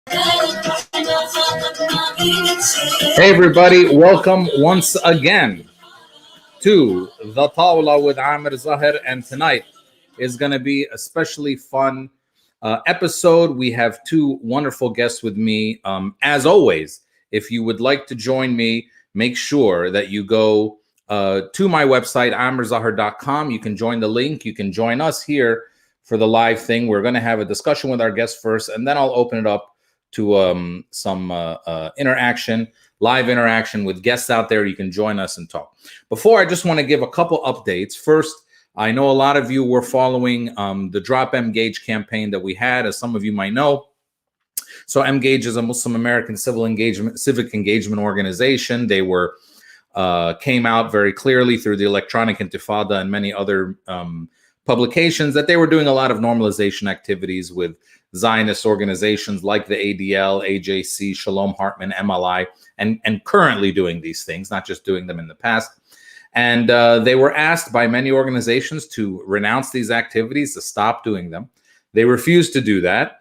Hey everybody, welcome once again to The Tawla with Amer Zahir, and tonight is going to be a especially fun episode. We have two wonderful guests with me. As always, if you would like to join me, make sure that you go to my website, amerzahir.com. You can join the link. You can join us here for the live thing. We're going to have a discussion with our guests first, and then I'll open it up to some interaction, live interaction with guests out there. You can join us and talk. Before, I just want to give a couple updates. First, I know a lot of you were following the Drop Engage campaign that we had, as some of you might know. So Engage is a Muslim American civic engagement organization. They came out very clearly through the Electronic Intifada and many other publications that they were doing a lot of normalization activities with Zionist organizations like the ADL, AJC, Shalom Hartman, MLI, and currently doing these things, not just doing them in the past. And they were asked by many organizations to renounce these activities, to stop doing them. They refused to do that.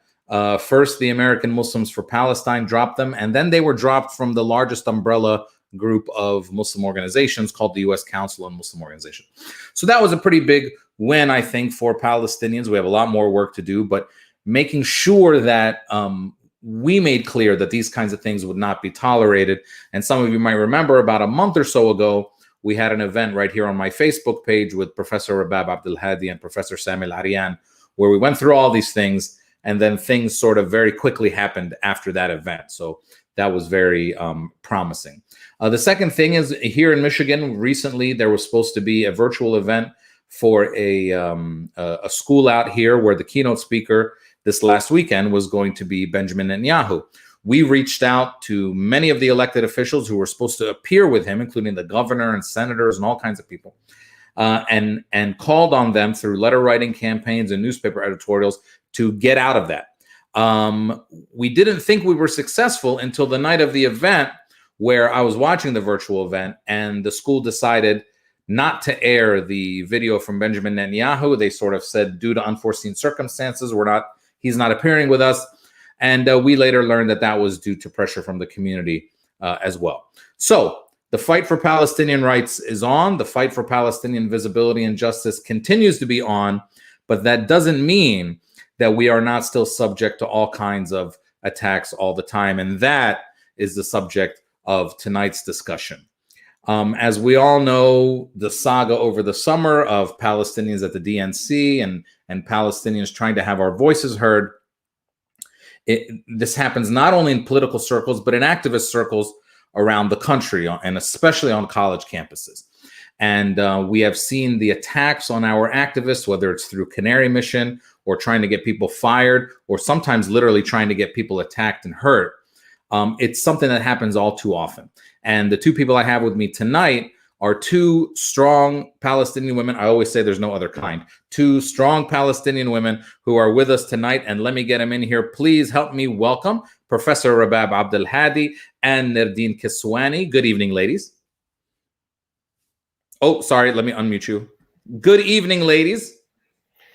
First, the American Muslims for Palestine dropped them, and then they were dropped from the largest umbrella group of Muslim organizations called the U.S. Council on Muslim Organizations. So that was a pretty big win, I think, for Palestinians. We have a lot more work to do, but making sure that we made clear that these kinds of things would not be tolerated. And some of you might remember about a month or so ago, we had an event right here on my Facebook page with Professor Rabab Abdulhadi and Professor Sami Al-Arian, where we went through all these things, and then things sort of very quickly happened after that event. So that was very promising. The second thing is, here in Michigan, recently there was supposed to be a virtual event for a school out here where the keynote speaker this last weekend was going to be Benjamin Netanyahu. We reached out to many of the elected officials who were supposed to appear with him, including the governor and senators and all kinds of people, and called on them through letter writing campaigns and newspaper editorials to get out of that. We didn't think we were successful until the night of the event, where I was watching the virtual event, and the school decided not to air the video from Benjamin Netanyahu. They sort of said, due to unforeseen circumstances, he's not appearing with us. And we later learned that that was due to pressure from the community as well. So the fight for Palestinian rights is on. The fight for Palestinian visibility and justice continues to be on. But that doesn't mean that we are not still subject to all kinds of attacks all the time. And that is the subject of tonight's discussion. As we all know, the saga over the summer of Palestinians at the DNC and Palestinians trying to have our voices heard, this happens not only in political circles, but in activist circles around the country, and especially on college campuses. And we have seen the attacks on our activists, whether it's through Canary Mission or trying to get people fired, or sometimes literally trying to get people attacked and hurt. It's something that happens all too often. And the two people I have with me tonight are two strong Palestinian women. I always say there's no other kind. Two strong Palestinian women who are with us tonight. And let me get them in here. Please help me welcome Professor Rabab Abdulhadi and Nerdeen Kiswani. Good evening, ladies. Oh, sorry. Let me unmute you. Good evening, ladies.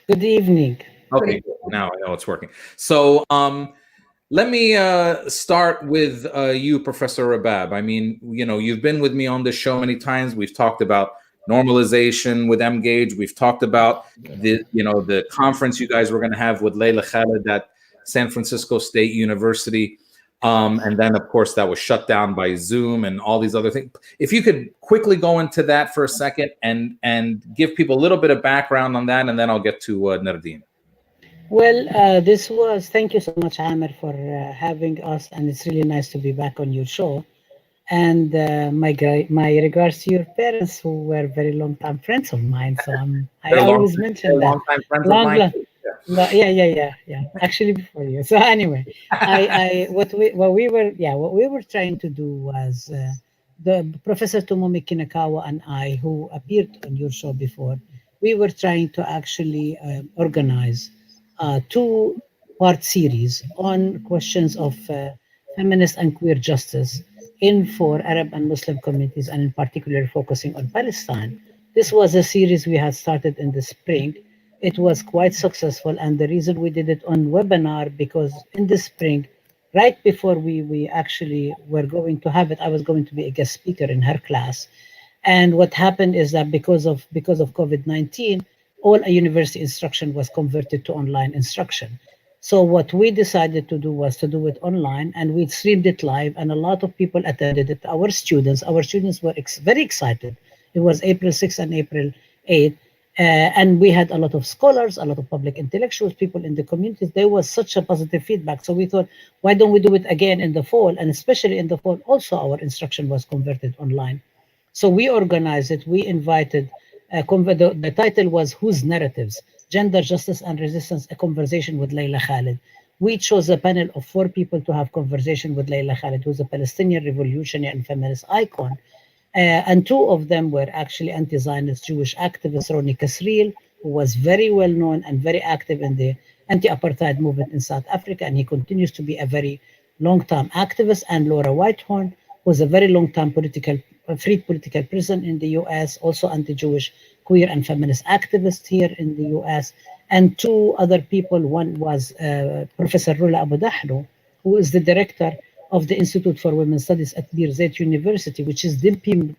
Good evening. Okay, now I know it's working. So, let me start with you, Professor Rabab. I mean, you know, you've been with me on this show many times. We've talked about normalization with Engage. We've talked about the conference you guys were going to have with Layla Khaled at San Francisco State University. And then, of course, that was shut down by Zoom and all these other things. If you could quickly go into that for a second and give people a little bit of background on that, and then I'll get to Nerdeen. Well, thank you so much, Amer, for having us, and it's really nice to be back on your show. And my regards to your parents, who were very long-time friends of mine. So I always mention that. Long-time friends of mine. Yeah. Actually, before you. So anyway, what we were trying to do was the Professor Tomomi Kinakawa and I, who appeared on your show before, we were trying to actually organize two-part series on questions of feminist and queer justice for Arab and Muslim communities, and in particular focusing on Palestine. This was a series we had started in the spring. It was quite successful, and the reason we did it on webinar, because in the spring right before we actually were going to have it, I was going to be a guest speaker in her class. And what happened is that because of COVID-19, all university instruction was converted to online instruction. So what we decided to do was to do it online, and we streamed it live, and a lot of people attended it. Our students were very excited. It was April 6th and April 8th. And we had a lot of scholars, a lot of public intellectuals, people in the communities. There was such a positive feedback. So we thought, why don't we do it again in the fall? And especially in the fall, also our instruction was converted online. So we organized it. We invited, the title was Whose Narratives? Gender, Justice and Resistance, a Conversation with Layla Khalid. We chose a panel of 4 people to have conversation with Layla Khalid, who's a Palestinian revolutionary and feminist icon. And 2 of them were actually anti-Zionist Jewish activist Roni Kasril, who was very well known and very active in the anti-apartheid movement in South Africa, and he continues to be a very long-time activist, and Laura Whitehorn, who was a very long-time freed political prisoner in the U.S., also anti-Jewish, queer and feminist activist here in the U.S., and 2 other people. One was Professor Rabab Abdulhadi, who is the director of the Institute for Women's Studies at Birzeit University, which is the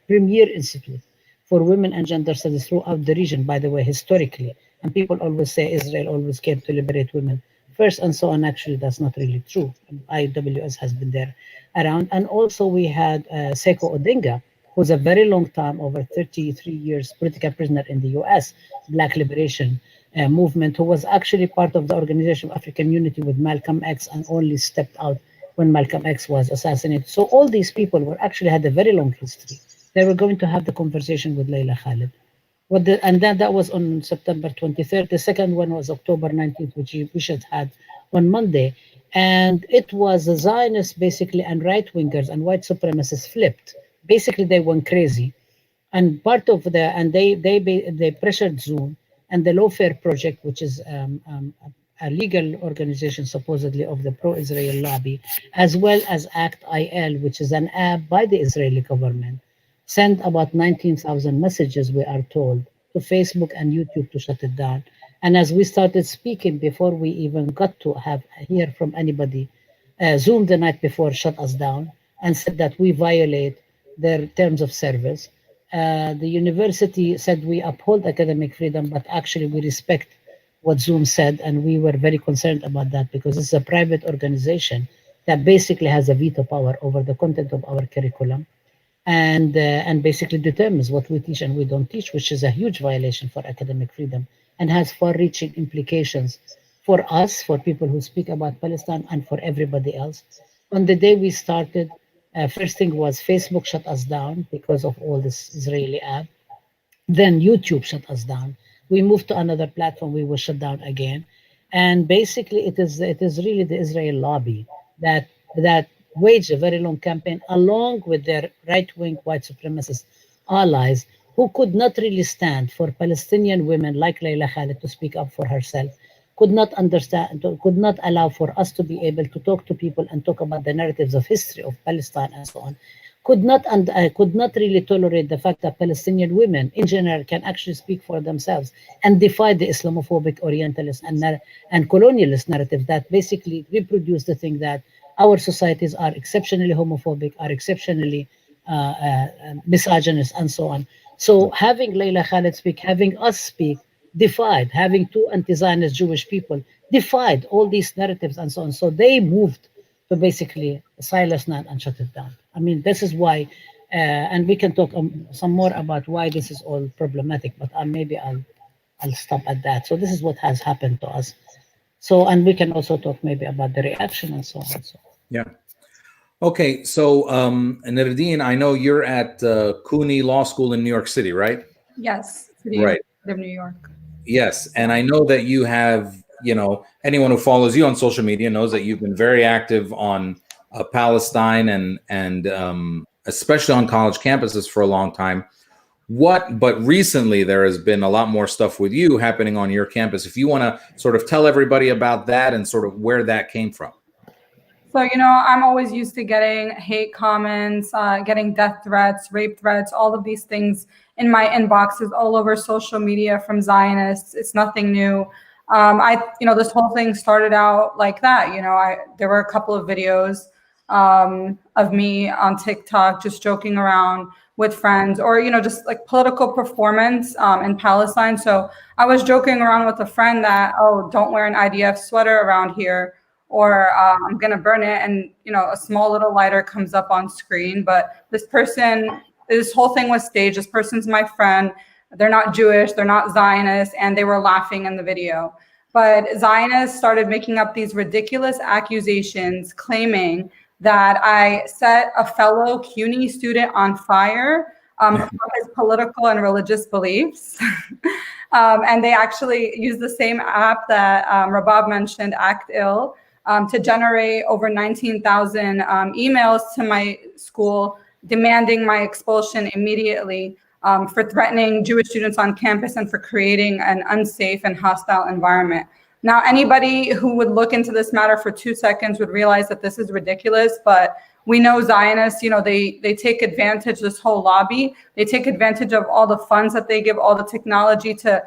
premier institute for women and gender studies throughout the region, by the way, historically. And people always say Israel always came to liberate women first and so on. Actually, that's not really true. IWS has been there around. And also we had Seko Odinga, who's a very long time, over 33 years, political prisoner in the US, Black Liberation movement, who was actually part of the Organization of African Unity with Malcolm X and only stepped out when Malcolm X was assassinated. So all these people were actually had a very long history. They were going to have the conversation with Layla Khalid. And then that was on September 23rd. The second one was October 19th, which we should had on Monday. And it was the Zionists basically and right-wingers and white supremacists flipped. Basically, they went crazy. And part of they pressured Zoom and the Lawfare Project, which is a legal organization supposedly of the pro-Israel lobby, as well as Act IL, which is an app by the Israeli government, sent about 19,000 messages, we are told, to Facebook and YouTube to shut it down. And as we started speaking, before we even got to hear from anybody, Zoom the night before shut us down and said that we violate their terms of service. The university said we uphold academic freedom, but actually we respect what Zoom said, and we were very concerned about that because it's a private organization that basically has a veto power over the content of our curriculum, and basically determines what we teach and we don't teach, which is a huge violation for academic freedom and has far-reaching implications for us, for people who speak about Palestine, and for everybody else. On the day we started, first thing was Facebook shut us down because of all this Israeli app. Then YouTube shut us down. We moved to another platform, we were shut down again. And basically it is really the Israel lobby that waged a very long campaign along with their right-wing white supremacist allies who could not really stand for Palestinian women like Layla Khalid to speak up for herself, could not understand, could not allow for us to be able to talk to people and talk about the narratives of history of Palestine and so on, could not really tolerate the fact that Palestinian women in general can actually speak for themselves and defy the Islamophobic, Orientalist, and colonialist narrative that basically reproduce the thing that our societies are exceptionally homophobic, are exceptionally misogynist, and so on. So having Layla Khalid speak, having us speak, defied, having 2 anti-Zionist Jewish people defied all these narratives and so on. So they moved to basically silence that and shut it down. I mean, this is why, and we can talk some more about why this is all problematic, but maybe I'll stop at that. So this is what has happened to us. So, and we can also talk maybe about the reaction and so on. So. Yeah. Okay. So, Nerdeen, I know you're at CUNY Law School in New York City, right? Yes. Right. Of New York. Yes. And I know that you have, anyone who follows you on social media knows that you've been very active on Palestine and especially on college campuses for a long time. But recently there has been a lot more stuff with you happening on your campus. If you want to sort of tell everybody about that and sort of where that came from. So, I'm always used to getting hate comments, getting death threats, rape threats, all of these things in my inboxes all over social media from Zionists. It's nothing new. This whole thing started out like that. There were a couple of videos of me on TikTok just joking around with friends, or just like political performance in Palestine. So I was joking around with a friend that, oh, don't wear an IDF sweater around here, or I'm gonna burn it. And a small little lighter comes up on screen. But this whole thing was staged. This person's my friend. They're not Jewish, they're not Zionists, and they were laughing in the video. But Zionists started making up these ridiculous accusations claiming that I set a fellow CUNY student on fire for his political and religious beliefs. And they actually used the same app that Rabab mentioned, ActIll, to generate over 19,000 emails to my school demanding my expulsion immediately, for threatening Jewish students on campus and for creating an unsafe and hostile environment. Now, anybody who would look into this matter for 2 seconds would realize that this is ridiculous, but we know Zionists, they take advantage, this whole lobby, they take advantage of all the funds that they give, all the technology to,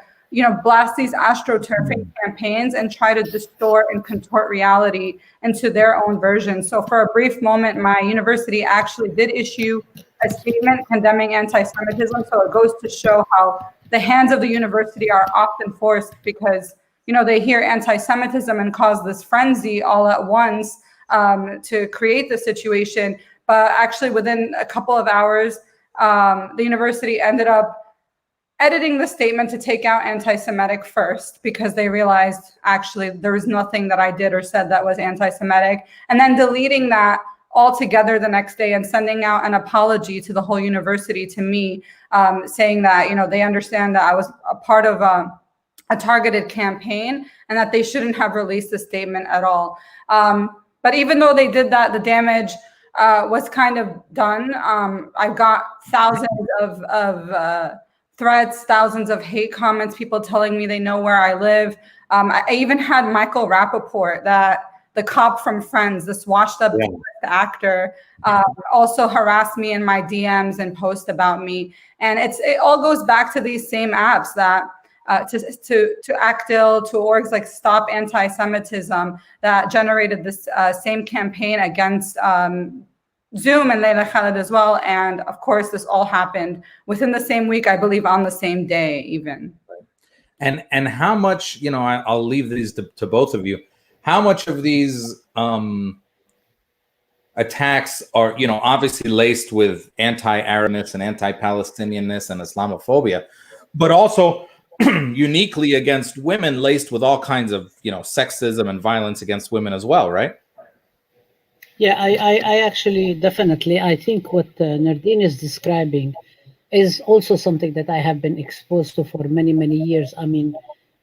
blast these astroturfing campaigns and try to distort and contort reality into their own version. So for a brief moment, my university actually did issue a statement condemning anti-Semitism. So it goes to show how the hands of the university are often forced because, they hear anti-Semitism and cause this frenzy all at once to create the situation. But actually within a couple of hours, the university ended up editing the statement to take out anti-Semitic first, because they realized actually there was nothing that I did or said that was anti-Semitic, and then deleting that altogether the next day and sending out an apology to the whole university, to me, saying that, they understand that I was a part of a targeted campaign and that they shouldn't have released the statement at all. But even though they did that, the damage was kind of done. I've got thousands of threats, thousands of hate comments, people telling me they know where I live. I even had Michael Rappaport, the cop from Friends, this washed up actor, also harassed me in my DMs and post about me. And it all goes back to these same apps that to ActIll, to orgs like Stop Anti-Semitism, that generated this same campaign against Zoom and Layla Khaled as well. And of course, this all happened within the same week, I believe on the same day even. And how much, I'll leave these to both of you. How much of these attacks are, obviously laced with anti-Arabness and anti-Palestinianness and Islamophobia, but also uniquely against women, laced with all kinds of, sexism and violence against women as well, right? Yeah, I actually definitely, I think what Nerdeen is describing is also something that I have been exposed to for many, many years. I mean,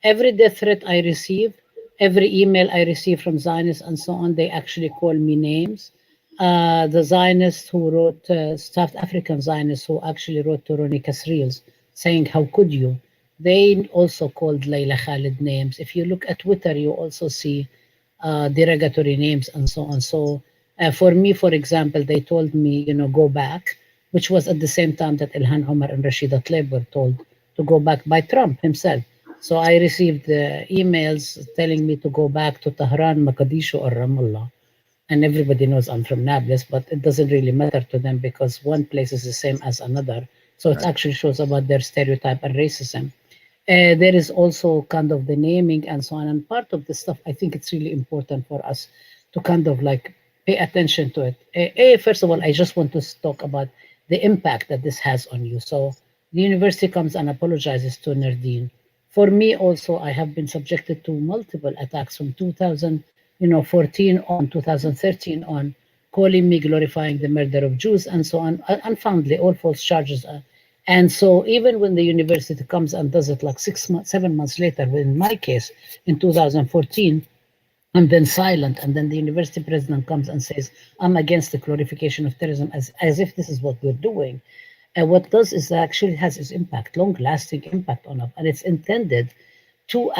every death threat I receive, every email I receive from Zionists and so on, they actually call me names. The Zionists who wrote, South African Zionists who actually wrote to Ronnie Kasriels saying, how could you? They also called Layla Khaled names. If you look at Twitter, you also see derogatory names and so on. So for me, for example, they told me, go back, which was at the same time that Ilhan Omar and Rashida Tlaib were told to go back by Trump himself. So I received emails telling me to go back to Tehran, Mogadishu, or Ramallah. And everybody knows I'm from Nablus, but it doesn't really matter to them because one place is the same as another. So it actually shows about their stereotype and racism. There is also kind of the naming and so on. And part of the stuff, I think it's really important for us to kind of like pay attention to it. First of all, I just want to talk about the impact that this has on you. So the university comes and apologizes to Nerdeen. For me also, I have been subjected to multiple attacks from 2014 on, 2013 on, calling me, glorifying the murder of Jews and so on, unfoundedly, all false charges. And so even when the university comes and does it like 7 months later, in my case, in 2014, I'm then silent. And then the university president comes and says, I'm against the glorification of terrorism, as if this is what we're doing. And what does is that actually has its impact, long-lasting impact on us. And it's intended to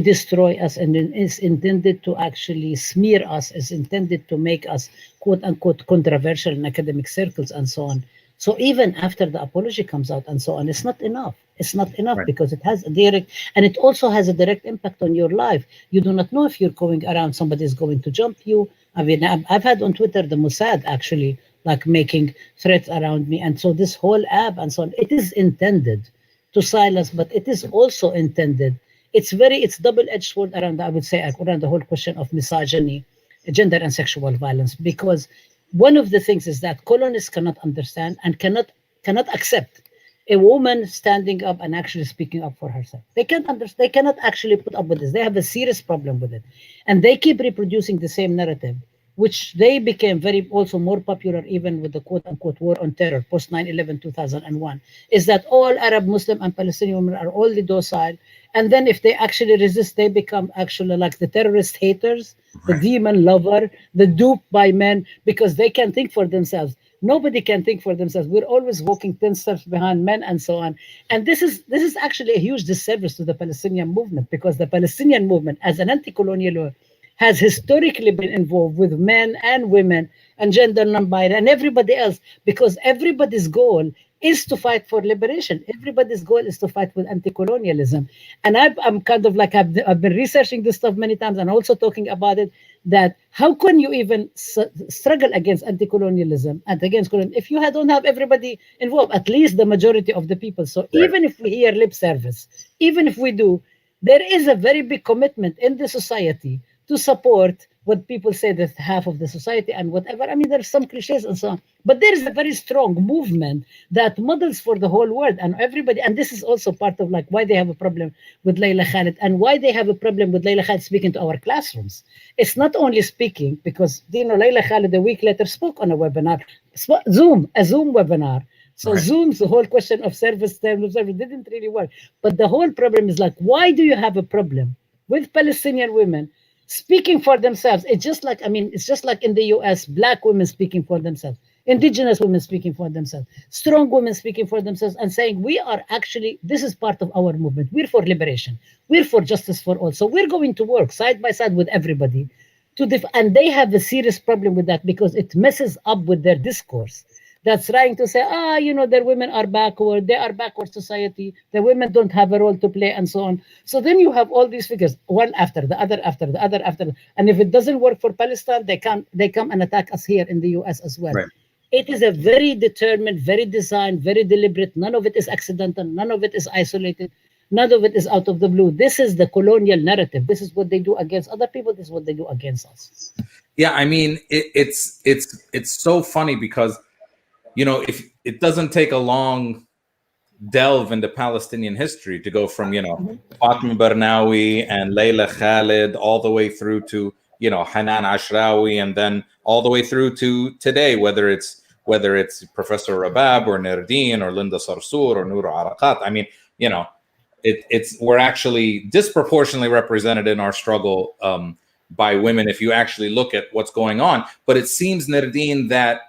destroy us, and is intended to actually smear us, is intended to make us quote unquote controversial in academic circles and so on. So even after the apology comes out and so on, it's not enough. It's not enough Right. because it has a direct, and it also has a direct impact on your life. You do not know if you're going around, somebody is going to jump you. I mean, I've had on Twitter the Mossad actually like making threats around me. And so this whole app and so on, it is intended to silence, but it is also intended. It's double-edged sword around, I would say, around the whole question of misogyny, gender and sexual violence, because one of the things is that colonists cannot understand and cannot accept a woman standing up and actually speaking up for herself. They can't understand. They cannot actually put up with this. They have a serious problem with it, and they keep reproducing the same narrative, which they became very also more popular even with the quote unquote war on terror post 9/11 2001. Is that all Arab, Muslim, and Palestinian women are only docile, and then if they actually resist, they become actually like the terrorist haters, the demon lover, the dupe by men because they can think for themselves. Nobody can think for themselves. We're always walking 10 steps behind men and so on. And this is actually a huge disservice to the Palestinian movement, because the Palestinian movement as an anti-colonial has historically been involved with men and women and gender non-binary and everybody else, because everybody's goal is to fight for liberation. Everybody's goal is to fight with anti-colonialism. And I'm kind of like, I've been researching this stuff many times and also talking about it, that how can you even struggle against anti-colonialism and against colonialism if you don't have everybody involved, at least the majority of the people. So even if we hear lip service, even if we do, there is a very big commitment in the society to support what people say that half of the society and whatever. I mean, there's some cliches and so on, but there is a very strong movement that models for the whole world and everybody. And this is also part of like why they have a problem with Layla Khalid and why they have a problem with Layla Khalid speaking to our classrooms. It's not only speaking, because Layla Khalid a week later spoke on a webinar, a Zoom webinar. So Zoom's the whole question of service didn't really work. But the whole problem is like, why do you have a problem with Palestinian women speaking for themselves? It's just like in the US, Black women speaking for themselves, indigenous women speaking for themselves, strong women speaking for themselves and saying, this is part of our movement. We're for liberation. We're for justice for all. So we're going to work side by side with everybody and they have a serious problem with that because it messes up with their discourse. That's trying to say, their women are backward, they are backward society, the women don't have a role to play, and so on. So then you have all these figures, one after the other, and if it doesn't work for Palestine, they come and attack us here in the US as well. Right. It is a very determined, very designed, very deliberate. None of it is accidental. None of it is isolated. None of it is out of the blue. This is the colonial narrative. This is what they do against other people. This is what they do against us. Yeah, I mean, it's so funny because, if it doesn't take a long delve into Palestinian history to go from, Fatima Barnawi and Layla Khalid all the way through to, Hanan Ashrawi, and then all the way through to today, whether it's Professor Rabab or Nerdeen or Linda Sarsour or Noor Arakat. I mean, we're actually disproportionately represented in our struggle by women if you actually look at what's going on. But it seems, Nerdeen, that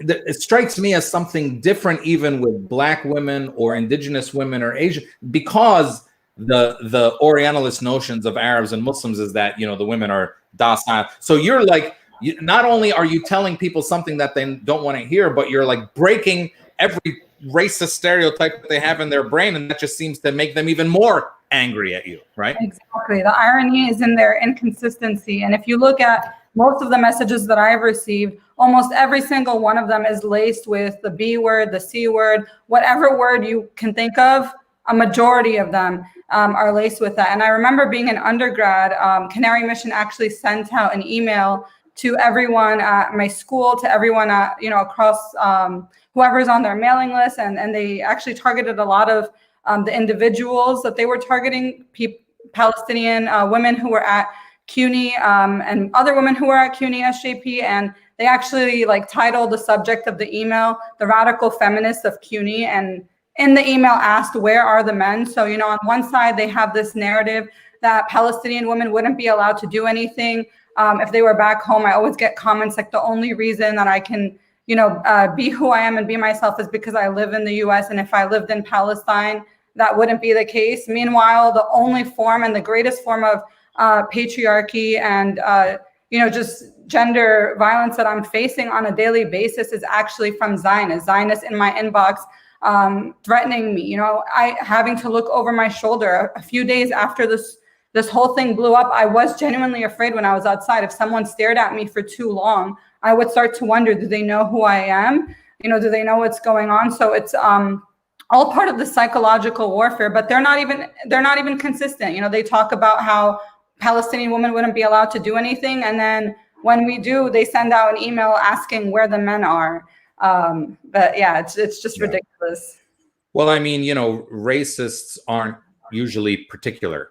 it strikes me as something different even with Black women or indigenous women or Asian, because the Orientalist notions of Arabs and Muslims is that, the women are docile. So you're like, not only are you telling people something that they don't want to hear, but you're like breaking every racist stereotype that they have in their brain, and that just seems to make them even more angry at you, right? Exactly. The irony is in their inconsistency. And if you look at most of the messages that I've received, almost every single one of them is laced with the B word, the C word, whatever word you can think of, a majority of them are laced with that. And I remember being an undergrad, Canary Mission actually sent out an email to everyone at my school, to everyone at, across whoever's on their mailing list. And they actually targeted a lot of the individuals that they were targeting, Palestinian women who were at CUNY and other women who were at CUNY SJP. And they actually titled the subject of the email, "The Radical Feminists of CUNY." And in the email asked, where are the men? So, on one side, they have this narrative that Palestinian women wouldn't be allowed to do anything. If they were back home, I always get comments like, the only reason that I can, be who I am and be myself is because I live in the US. And if I lived in Palestine, that wouldn't be the case. Meanwhile, the only form and the greatest form of patriarchy and just gender violence that I'm facing on a daily basis is actually from Zionists in my inbox, threatening me. I having to look over my shoulder a few days after this whole thing blew up. I was genuinely afraid when I was outside. If someone stared at me for too long, I would start to wonder, do they know who I am? Do they know what's going on? So it's all part of the psychological warfare, but they're not even consistent. They talk about how Palestinian women wouldn't be allowed to do anything, and then when we do, they send out an email asking where the men are. But yeah, it's just ridiculous. Well, I mean, racists aren't usually particular.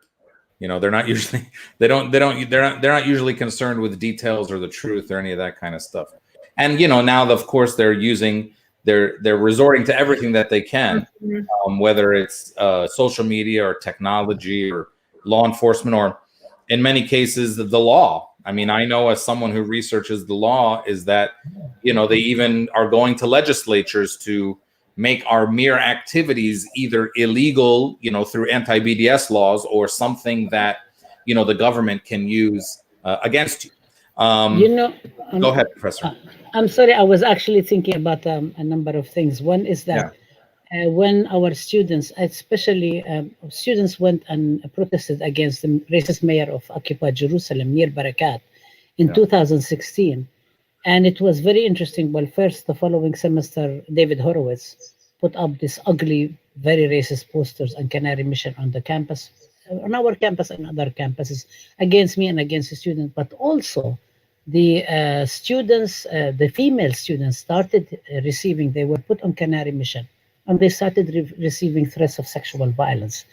They're not usually they're not usually concerned with details or the truth or any of that kind of stuff. And now of course they're resorting to everything that they can, whether it's social media or technology or law enforcement, or in many cases the law. I mean, I know as someone who researches the law is that they even are going to legislatures to make our mere activities either illegal, through anti-BDS laws, or something that the government can use against you. Go ahead, Professor. I'm sorry, I was actually thinking about a number of things. One is that when our students, especially students, went and protested against the racist mayor of occupied Jerusalem, Nir Barakat, in 2016. And it was very interesting. Well, first, the following semester, David Horowitz put up this ugly, very racist posters on Canary Mission on the campus, on our campus and other campuses, against me and against the students. But also, the students, the female students started receiving, they were put on Canary Mission, and they started receiving threats of sexual violence.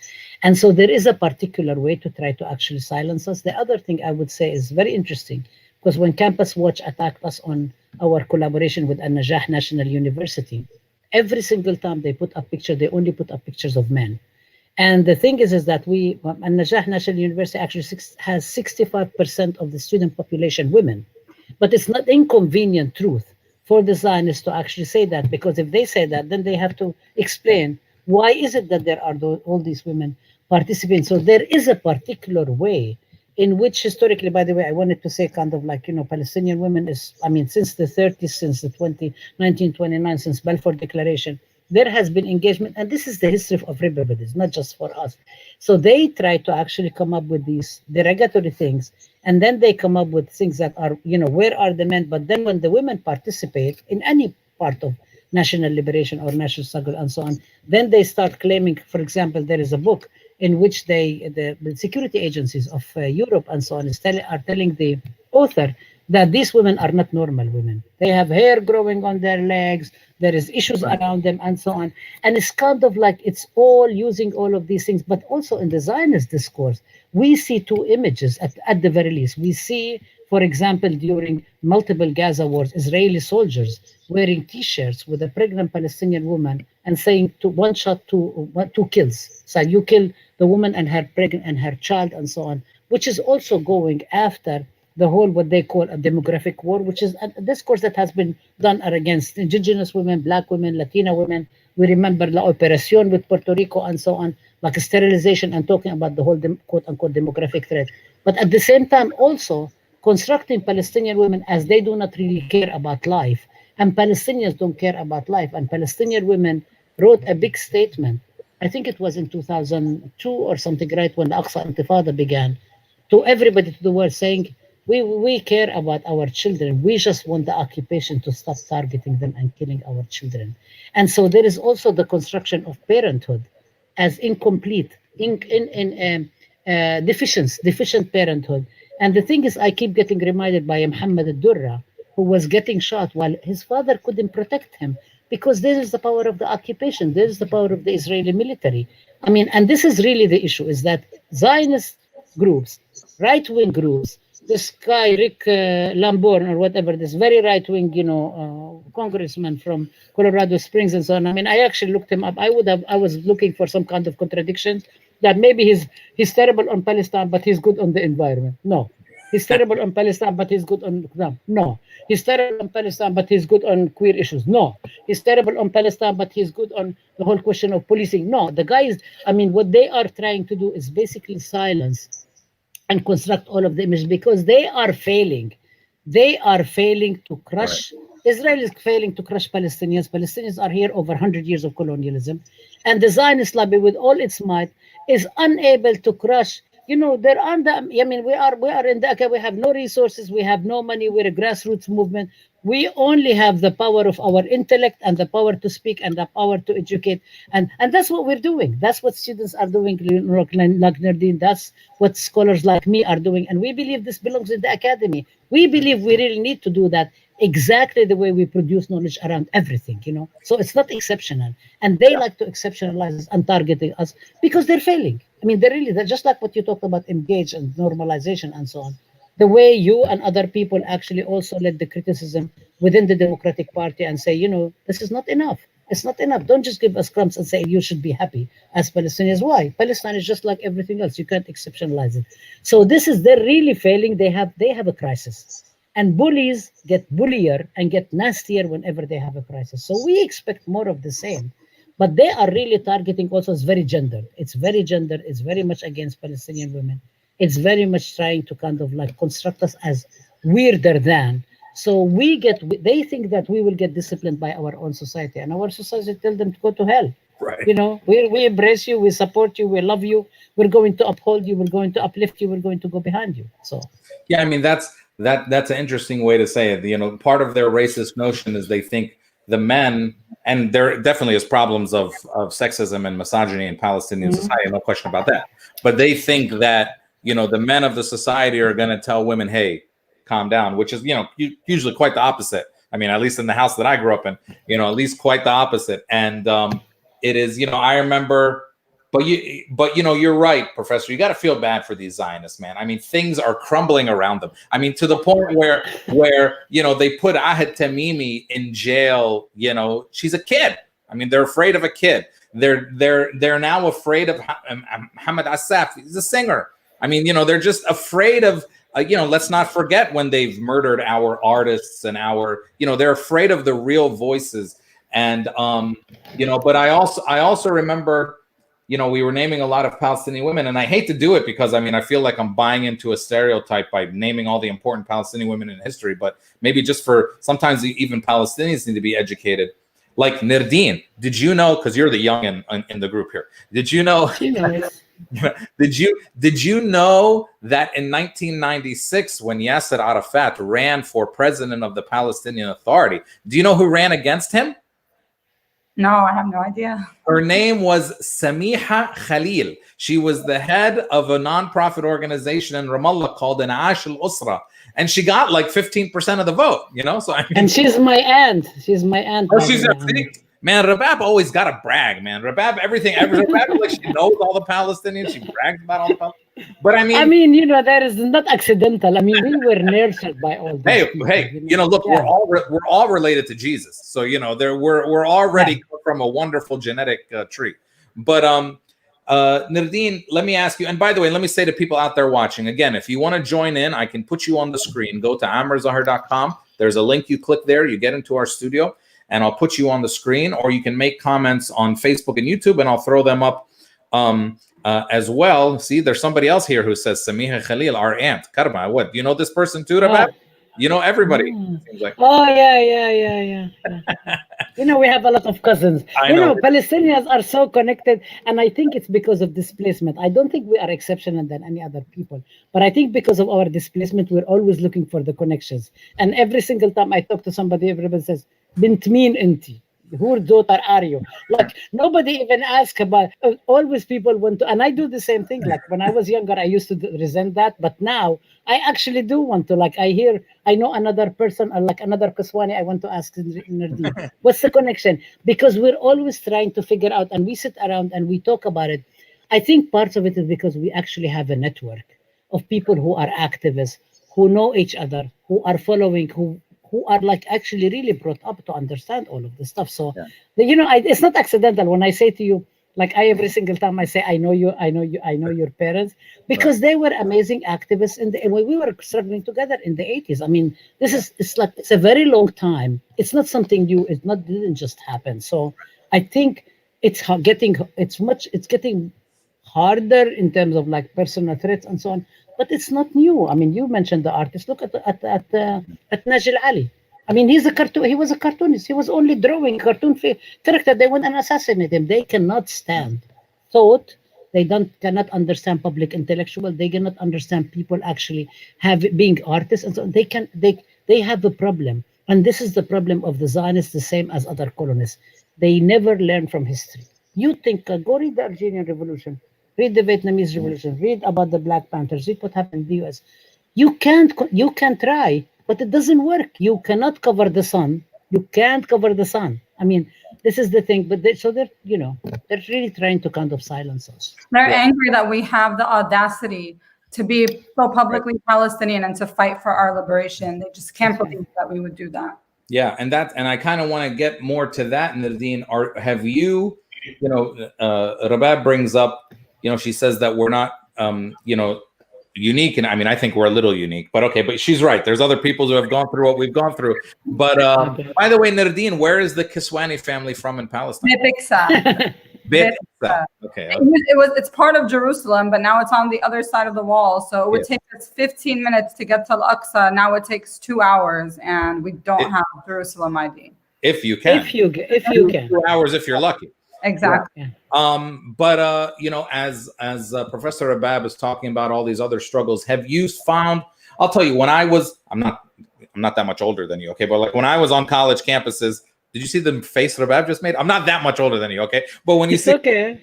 And so there is a particular way to try to actually silence us. The other thing I would say is very interesting, because when Campus Watch attacked us on our collaboration with An-Najah National University, every single time they put up picture, they only put up pictures of men. And the thing is that An-Najah National University actually has 65% of the student population women. But it's not inconvenient truth for the Zionists to actually say that, because if they say that, then they have to explain why is it that there are all these women participating. So there is a particular way in which historically, by the way, I wanted to say kind of like, Palestinian women is, I mean, since the 30s, since the 1929, since Balfour Declaration, there has been engagement, and this is the history of everybody, it's not just for us. So they try to actually come up with these derogatory things, and then they come up with things that are, where are the men? But then when the women participate in any part of national liberation or national struggle and so on, then they start claiming, for example, there is a book in which the security agencies of Europe and so on are telling the author that these women are not normal women. They have hair growing on their legs, there is issues around them and so on. And it's kind of like it's all using all of these things. But also in the Zionist discourse, we see two images at the very least. We see, for example, during multiple Gaza wars, Israeli soldiers wearing T-shirts with a pregnant Palestinian woman and saying to one shot, two kills. So you kill the woman and her pregnant and her child and so on, which is also going after the whole what they call a demographic war, which is a discourse that has been done against indigenous women, black women, Latina women. We remember La Operación with Puerto Rico and so on, like sterilization and talking about the whole quote-unquote demographic threat. But at the same time, also constructing Palestinian women as they do not really care about life, and Palestinians don't care about life. And Palestinian women wrote a big statement, I think it was in 2002 or something, right, when the Aqsa Intifada began, to everybody, to the world, saying, we care about our children. We just want the occupation to stop targeting them and killing our children. And so there is also the construction of parenthood as incomplete, deficient parenthood. And the thing is, I keep getting reminded by Muhammad al-Durra, who was getting shot while his father couldn't protect him, because this is the power of the occupation. This is the power of the Israeli military. I mean, and this is really the issue, is that Zionist groups, right-wing groups, this guy, Rick Lamborn or whatever, this very right-wing, congressman from Colorado Springs and so on. I mean, I actually looked him up. I was looking for some kind of contradiction, that maybe he's terrible on Palestine, but he's good on the environment. No, He's terrible on Palestine, but he's good on Islam. No. He's terrible on Palestine, but he's good on queer issues. No. He's terrible on Palestine, but he's good on the whole question of policing. No. The guys, I mean, what they are trying to do is basically silence and construct all of the images because they are failing. They are failing to crush. Right. Israel is failing to crush Palestinians. Palestinians are here over 100 years of colonialism. And the Zionist lobby, with all its might, is unable to crush. You know, there aren't. I mean, we are in Dhaka. We have no resources. We have no money. We're a grassroots movement. We only have the power of our intellect and the power to speak and the power to educate. And that's what we're doing. That's what students are doing, like Nerdeen. That's what scholars like me are doing. And we believe this belongs in the academy. We believe we really need to do that exactly the way we produce knowledge around everything, you know. So it's not exceptional. And they like to exceptionalize us and targeting us because they're failing. I mean, they're just like what you talked about, engage and normalization and so on. The way you and other people actually also led the criticism within the Democratic Party and say, you know, this is not enough. It's not enough. Don't just give us crumbs and say you should be happy as Palestinians. Why? Palestine is just like everything else. You can't exceptionalize it. So they're really failing. They have a crisis. And bullies get bullier and get nastier whenever they have a crisis. So we expect more of the same. But they are really targeting also, it's very gendered. It's very gendered. It's very much against Palestinian women. It's very much trying to kind of like construct us as weirder than. So they think that we will get disciplined by our own society. And our society tell them to go to hell. Right. You know, we embrace you, we support you, we love you. We're going to uphold you. We're going to uplift you. We're going to go behind you. So. Yeah, I mean, that's an interesting way to say it. You know, part of their racist notion is they think the men, and there definitely is problems of sexism and misogyny in Palestinian society, no question about that. But they think that, you know, the men of the society are going to tell women, hey, calm down, which is, you know, usually quite the opposite. I mean, at least in the house that I grew up in, you know, at least quite the opposite. And it is, you know, I remember, but you know, you're right, Professor. You got to feel bad for these Zionists, man. I mean, things are crumbling around them. I mean, to the point where you know, they put Ahad Tamimi in jail. You know, she's a kid. I mean, they're afraid of a kid. They're now afraid of Hamad Assaf. He's a singer. I mean, you know, they're just afraid of. You know, let's not forget when they've murdered our artists and you know, they're afraid of the real voices. And you know, but I also remember. You know, we were naming a lot of Palestinian women, and I hate to do it because, I mean, I feel like I'm buying into a stereotype by naming all the important Palestinian women in history, but maybe just for sometimes even Palestinians need to be educated. Like Nerdeen, did you know, because you're the young in the group here, did you know, did you know that in 1996, when Yasser Arafat ran for president of the Palestinian Authority, do you know who ran against him? No, I have no idea. Her name was Samiha Khalil. She was the head of a nonprofit organization in Ramallah called Inaash al-Usra. And she got like 15% of the vote, you know? So I mean, and she's my aunt. She's my aunt. Oh, she's a man, Rabab always got to brag, man. Rabab, Rabab, like she knows all the Palestinians. She brags about all the Palestinians. But I mean, you know, that is not accidental. I mean, we were nurtured by all this. Hey, you know, look, we're all related to Jesus. So, you know, we're already from a wonderful genetic tree. But Nerdeen, let me ask you, and by the way, let me say to people out there watching, again, if you want to join in, I can put you on the screen. Go to amerzahar.com. There's a link. You click there, you get into our studio, and I'll put you on the screen, or you can make comments on Facebook and YouTube, and I'll throw them up as well. See, there's somebody else here who says Samiha Khalil, our aunt. Karma, what? Do you know this person too, Rabab? You know everybody. Seems like. Oh, yeah. You know, we have a lot of cousins. You know, Palestinians are so connected, and I think it's because of displacement. I don't think we are exceptional than any other people, but I think because of our displacement, we're always looking for the connections. And every single time I talk to somebody, everybody says, Bint min inti. Whose daughter are you? Like, nobody even asks about, always people want to, and I do the same thing. Like, when I was younger, I used to resent that, but now I actually do want to, like, I know another person, or like another Kiswani, I want to ask Nerdeen, what's the connection? Because we're always trying to figure out, and we sit around and we talk about it. I think part of it is because we actually have a network of people who are activists, who know each other, who are following, who are like actually really brought up to understand all of this stuff. So, you know, it's not accidental when I say to you, Like every single time I say, I know you, I know you, I know your parents, because they were amazing activists when we were struggling together in the 80s. I mean, it's a very long time. It's not something new. Didn't just happen. So I think it's getting harder in terms of like personal threats and so on. But it's not new. I mean, you mentioned the artist. Look at Najil Ali. I mean, he's a cartoon. He was a cartoonist. He was only drawing cartoon character. They went and assassinated him. They cannot stand thought. They cannot understand public intellectual. They cannot understand people actually being artists, and so they have a problem. And this is the problem of the Zionists, the same as other colonists. They never learn from history. You think, go read the Algerian Revolution, read the Vietnamese Revolution, read about the Black Panthers, read what happened in the US. You can try, but it doesn't work. You cannot cover the sun. You can't cover the sun. I mean, this is the thing. But they're really trying to kind of silence us. They're angry that we have the audacity to be so publicly Palestinian and to fight for our liberation. They just can't believe that we would do that. Yeah, and I kind of want to get more to that, Nerdeen. Have you, Rabab brings up, she says that we're not, unique, and I mean, I think we're a little unique, but okay, but she's right. There's other people who have gone through what we've gone through. But by the way, Nerdeen, where is the Kiswani family from in Palestine? Bitsa. Okay. It's part of Jerusalem, but now it's on the other side of the wall. So it would take us 15 minutes to get to Al-Aqsa. Now it takes 2 hours, and we don't have Jerusalem ID. If you can. If you can. 2 hours if you're lucky. Exactly. Yeah. But as Professor Rabab is talking about all these other struggles, have you found? I'll tell you, when I'm not that much older than you, okay? But like when I was on college campuses, did you see the face Rabab just made? I'm not that much older than you, okay? But when you see, okay.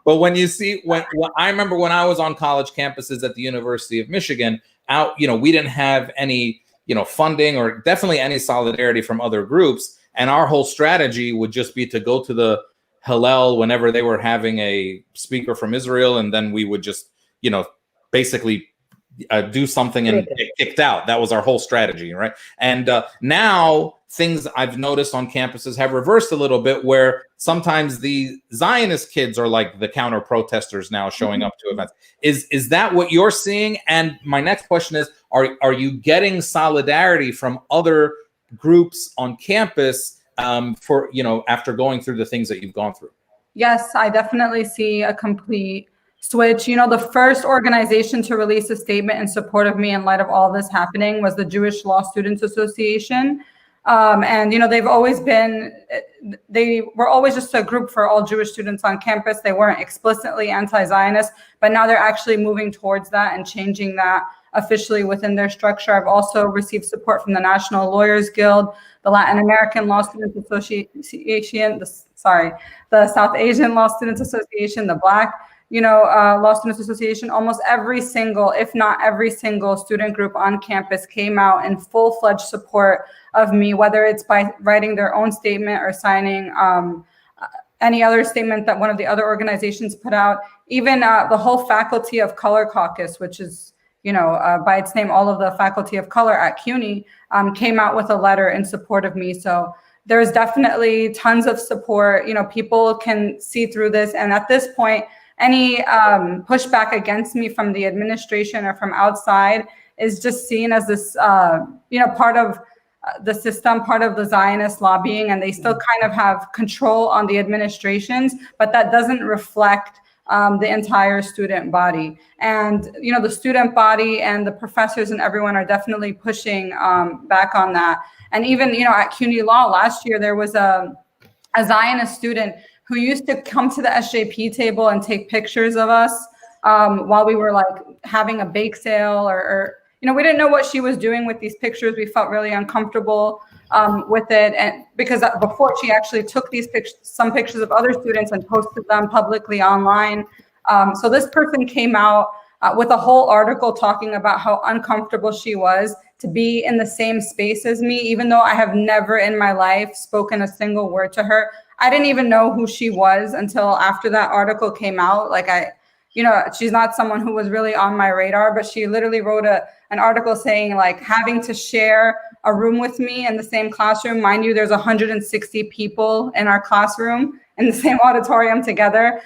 But when you see, when I remember when I was on college campuses at the University of Michigan, we didn't have any, funding or definitely any solidarity from other groups. And our whole strategy would just be to go to the Hillel whenever they were having a speaker from Israel, and then we would just, basically do something and get kicked out. That was our whole strategy, right? And now things I've noticed on campuses have reversed a little bit, where sometimes the Zionist kids are like the counter protesters now showing up to events. Is that what you're seeing? And my next question is, are you getting solidarity from other groups on campus for after going through the things that you've gone through? Yes, I definitely see a complete switch. The first organization to release a statement in support of me in light of all this happening was the Jewish Law Students Association. And they were always just a group for all Jewish students on campus. They weren't explicitly anti-Zionist, but now they're actually moving towards that and changing that officially within their structure. I've also received support from the National Lawyers Guild, the Latin American Law Students Association, the South Asian Law Students Association, the Black, Law Students Association. Almost every single, if not every single student group on campus came out in full-fledged support of me, whether it's by writing their own statement or signing any other statement that one of the other organizations put out. Even the whole Faculty of Color Caucus, which is by its name, all of the faculty of color at CUNY came out with a letter in support of me. So there's definitely tons of support. People can see through this. And at this point, any pushback against me from the administration or from outside is just seen as this, part of the system, part of the Zionist lobbying, and they still kind of have control on the administrations, but that doesn't reflect the entire student body. And, the student body and the professors and everyone are definitely pushing back on that. And even, at CUNY Law last year, there was a Zionist student who used to come to the SJP table and take pictures of us while we were like having a bake sale or we didn't know what she was doing with these pictures. We felt really uncomfortable with it. And because before she actually took these some pictures of other students and posted them publicly online. So this person came out with a whole article talking about how uncomfortable she was to be in the same space as me, even though I have never in my life spoken a single word to her. I didn't even know who she was until after that article came out. Like she's not someone who was really on my radar, but she literally wrote an article saying like having to share a room with me in the same classroom. Mind you, there's 160 people in our classroom, in the same auditorium together,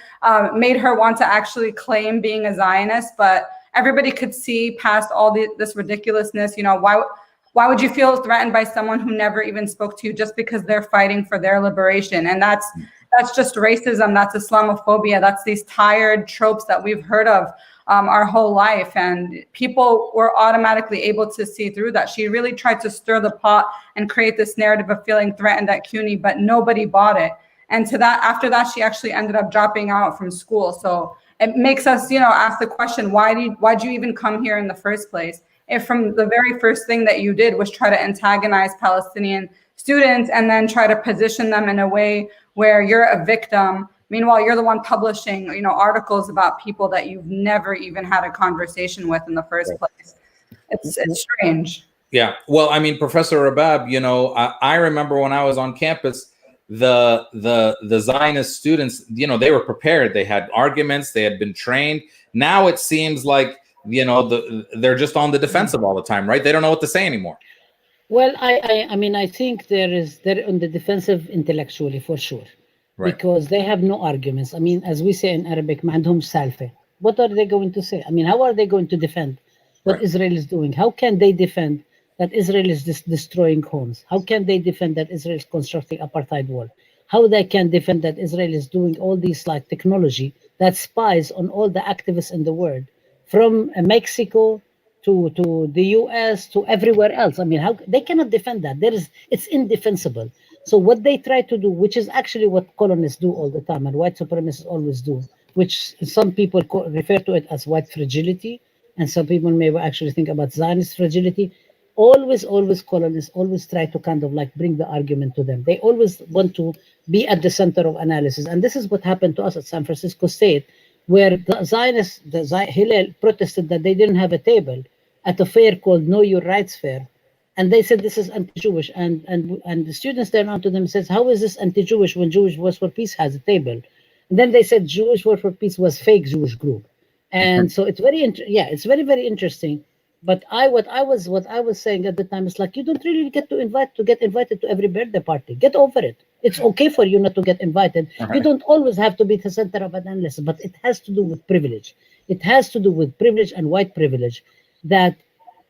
made her want to actually claim being a Zionist. But everybody could see past all this ridiculousness. You know, why would you feel threatened by someone who never even spoke to you just because they're fighting for their liberation? And that's just racism. That's Islamophobia. That's these tired tropes that we've heard of our whole life. And people were automatically able to see through that. She really tried to stir the pot and create this narrative of feeling threatened at CUNY, but nobody bought it. And after that, she actually ended up dropping out from school. So it makes us, you know, ask the question, why'd you even come here in the first place? If from the very first thing that you did was try to antagonize Palestinian students and then try to position them in a way where you're a victim, meanwhile you're the one publishing, you know, articles about people that you've never even had a conversation with in the first place. It's strange. Yeah, well, I mean, Professor Rabab, you know, I remember when I was on campus, the Zionist students, you know, they were prepared. They had arguments. They had been trained. Now it seems like, you know, they're just on the defensive all the time, right? They don't know what to say anymore. Well, I mean, I think they're on the defensive intellectually for sure, right? Because they have no arguments. I mean, as we say in Arabic, "Ma عندهم سالفة." What are they going to say? I mean, how are they going to defend what Israel is doing? How can they defend that Israel is destroying homes? How can they defend that Israel is constructing apartheid wall? How they can defend that Israel is doing all these like technology that spies on all the activists in the world, from Mexico to the US to everywhere else? I mean, how they cannot defend that? It's indefensible. So what they try to do, which is actually what colonists do all the time and white supremacists always do, which some people refer to it as white fragility, and some people may actually think about Zionist fragility. Always colonists always try to kind of like bring the argument to them. They always want to be at the center of analysis. And this is what happened to us at San Francisco State, where the Zionists, Hillel, protested that they didn't have a table at a fair called Know Your Rights Fair. And they said this is anti-Jewish. And the students turned around to them and says, how is this anti-Jewish when Jewish Voice for Peace has a table? And then they said Jewish Voice for Peace was fake Jewish group. And so it's it's very, very interesting. But what I was saying at the time is like, you don't really get invited to every birthday party. Get over it. It's okay for you not to get invited. You don't always have to be the center of an analysis, but it has to do with privilege. It has to do with privilege and white privilege, that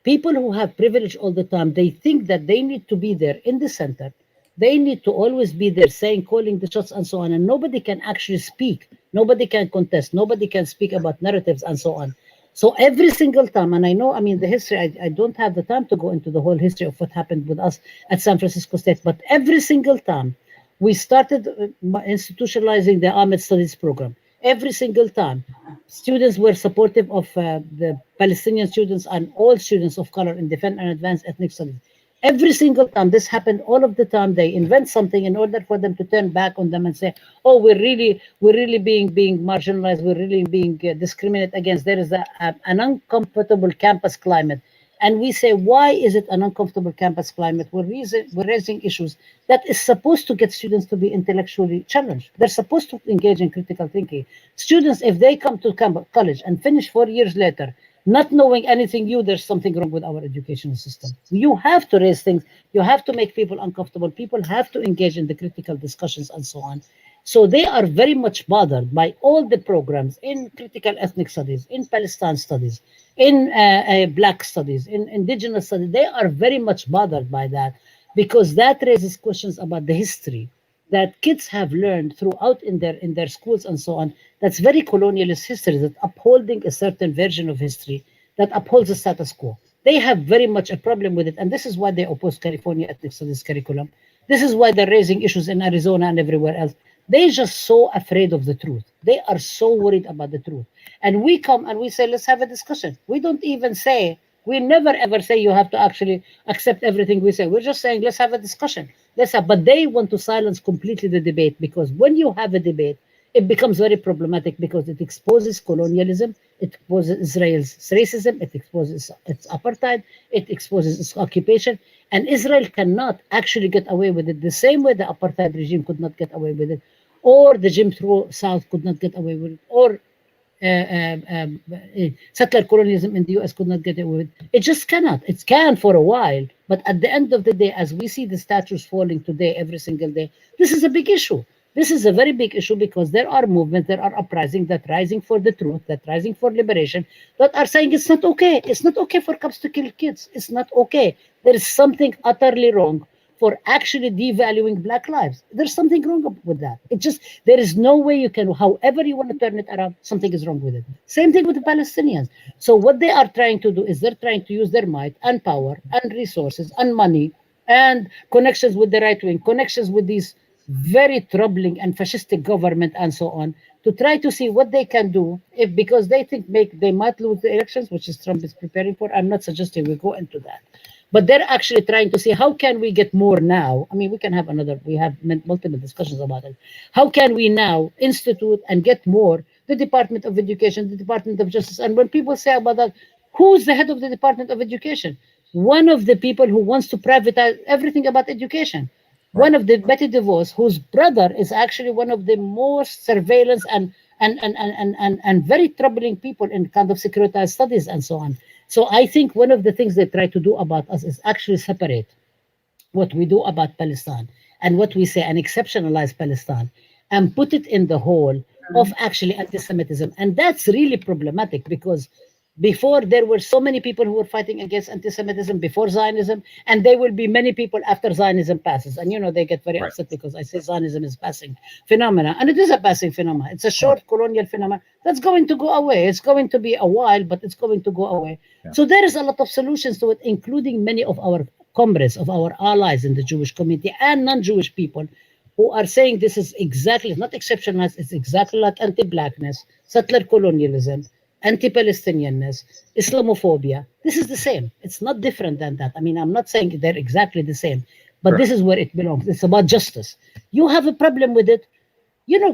people who have privilege all the time, they think that they need to be there in the center. They need to always be there saying, calling the shots and so on. And nobody can actually speak. Nobody can contest. Nobody can speak about narratives and so on. So every single time, and I know, I mean, the history, I don't have the time to go into the whole history of what happened with us at San Francisco State, but every single time we started institutionalizing the Amer Studies program, every single time students were supportive of the Palestinian students and all students of color in defense and advanced ethnic studies. Every single time this happened, all of the time they invent something in order for them to turn back on them and say, "Oh, we're really being marginalized. We're really being discriminated against. There is an uncomfortable campus climate." And we say, "Why is it an uncomfortable campus climate? We're raising issues that is supposed to get students to be intellectually challenged. They're supposed to engage in critical thinking. Students, if they come to college and finish 4 years later, not knowing anything new, there's something wrong with our educational system. You have to raise things. You have to make people uncomfortable. People have to engage in the critical discussions and so on." So they are very much bothered by all the programs in critical ethnic studies, in Palestine studies, in Black studies, in indigenous studies. They are very much bothered by that, because that raises questions about the history that kids have learned throughout in their schools and so on. That's very colonialist history, that upholding a certain version of history that upholds the status quo. They have very much a problem with it, and this is why they oppose California ethnic studies curriculum. This is why they're raising issues in Arizona and everywhere else. They're just so afraid of the truth. They are so worried about the truth. And we come and we say, let's have a discussion. We don't even say, we never ever say you have to actually accept everything we say. We're just saying, let's have a discussion. But they want to silence completely the debate, because when you have a debate, it becomes very problematic, because it exposes colonialism, it exposes Israel's racism, it exposes its apartheid, it exposes its occupation, and Israel cannot actually get away with it the same way the apartheid regime could not get away with it, or the Jim Crow South could not get away with it, or settler colonialism in the US could not get away with it. It just cannot. It can for a while, but at the end of the day, as we see the statues falling today, every single day, this is a big issue. This is a very big issue because there are movements, there are uprisings that rising for the truth, that rising for liberation, that are saying it's not okay. It's not okay for cops to kill kids. It's not okay. There is something utterly wrong for actually devaluing Black lives. There's something wrong with that. It just, there is no way you can, however you want to turn it around, something is wrong with it. Same thing with the Palestinians. So what they are trying to do is they're trying to use their might and power and resources and money and connections with the right wing, connections with these very troubling and fascistic government and so on, to try to see what they can do, if because they think they might lose the elections, which is Trump is preparing for. I'm not suggesting we go into that, but they're actually trying to see how can we get more now. I mean, we have multiple discussions about it. How can we now institute and get more the Department of Education, the Department of Justice? And when people say about that, who's the head of the Department of Education? One of the people who wants to privatize everything about education. One of the Betty DeVos, whose brother is actually one of the most surveillance and very troubling people in kind of securitized studies and so on. So I think one of the things they try to do about us is actually separate what we do about Palestine and what we say and exceptionalize Palestine and put it in the whole of actually anti-Semitism. And that's really problematic because before there were so many people who were fighting against anti-Semitism before Zionism, and there will be many people after Zionism passes. And they get very upset because I say Zionism is passing phenomena, and it is a passing phenomena. It's a short colonial phenomena that's going to go away. It's going to be a while, but it's going to go away. Yeah. So there is a lot of solutions to it, including many of our comrades, of our allies in the Jewish community and non-Jewish people who are saying this is exactly, not exceptionalized, it's exactly like anti-blackness, settler colonialism, anti-Palestinianness, Islamophobia. This is the same. It's not different than that. I mean, I'm not saying they're exactly the same, but this is where it belongs. It's about justice. You have a problem with it,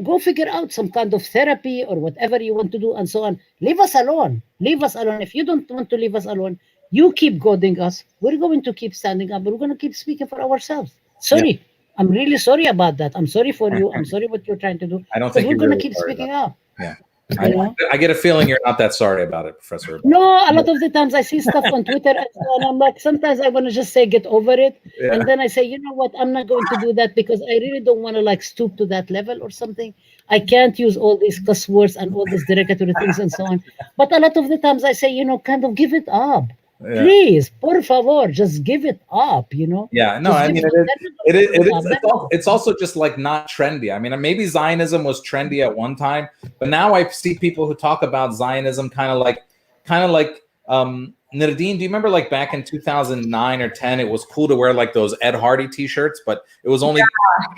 go figure out some kind of therapy or whatever you want to do and so on. Leave us alone. Leave us alone. If you don't want to leave us alone, you keep goading us. We're going to keep standing up. We're going to keep speaking for ourselves. Sorry. Yeah. I'm really sorry about that. I'm sorry for you. I'm sorry what you're trying to do. I don't think we're going to keep speaking up. Yeah. I get a feeling you're not that sorry about it, Professor. No, a lot of the times I see stuff on Twitter and I'm like, sometimes I want to just say, get over it. Yeah. And then I say, you know what, I'm not going to do that because I really don't want to stoop to that level or something. I can't use all these cuss words and all these derogatory things and so on. But a lot of the times I say, kind of give it up. Yeah. Please, por favor, just give it up, Yeah, no, I mean, it's also just not trendy. I mean, maybe Zionism was trendy at one time, but now I see people who talk about Zionism kind of like Nerdeen, do you remember back in 2009 or 10, it was cool to wear those Ed Hardy t-shirts, but it was only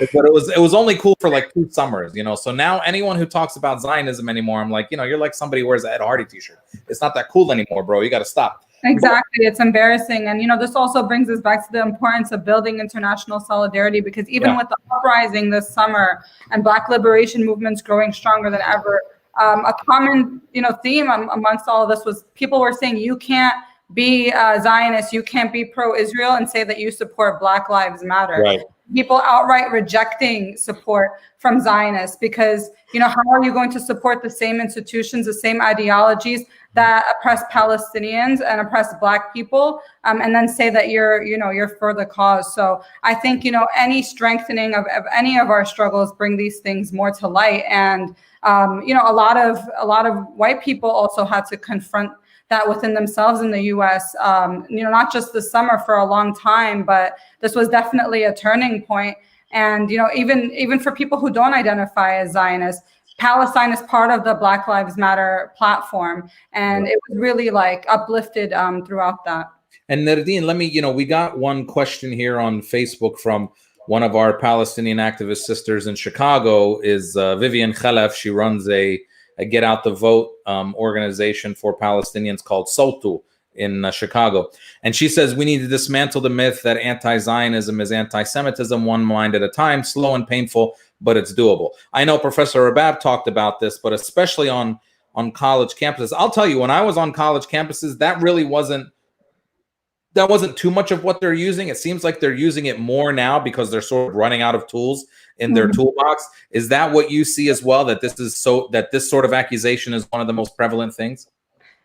it was only cool for 2 summers, So now anyone who talks about Zionism anymore, I'm like, you're like somebody who wears an Ed Hardy t-shirt. It's not that cool anymore, bro. You got to stop. Exactly. It's embarrassing. And, this also brings us back to the importance of building international solidarity, because even with the uprising this summer and Black liberation movements growing stronger than ever, a common, theme amongst all of this was people were saying you can't be Zionist, you can't be pro-Israel and say that you support Black Lives Matter. Right. People outright rejecting support from Zionists because, how are you going to support the same institutions, the same ideologies that oppress Palestinians and oppress Black people, and then say that you're for the cause. So I think, any strengthening of any of our struggles bring these things more to light. And, a lot of white people also had to confront that within themselves in the U.S., not just this summer, for a long time, but this was definitely a turning point. And, even for people who don't identify as Zionists, Palestine is part of the Black Lives Matter platform. And it was really uplifted throughout that. And Nerdeen, let me, we got one question here on Facebook from one of our Palestinian activist sisters in Chicago, is Vivian Khalaf. She runs a Get Out the Vote organization for Palestinians called SOTU in Chicago. And she says, we need to dismantle the myth that anti-Zionism is anti-Semitism, one mind at a time, slow and painful, but it's doable. I know Professor Rabab talked about this, but especially on college campuses. I'll tell you, when I was on college campuses, that wasn't too much of what they're using. It seems like they're using it more now because they're sort of running out of tools in their toolbox. Is that what you see as well, that this sort of accusation is one of the most prevalent things?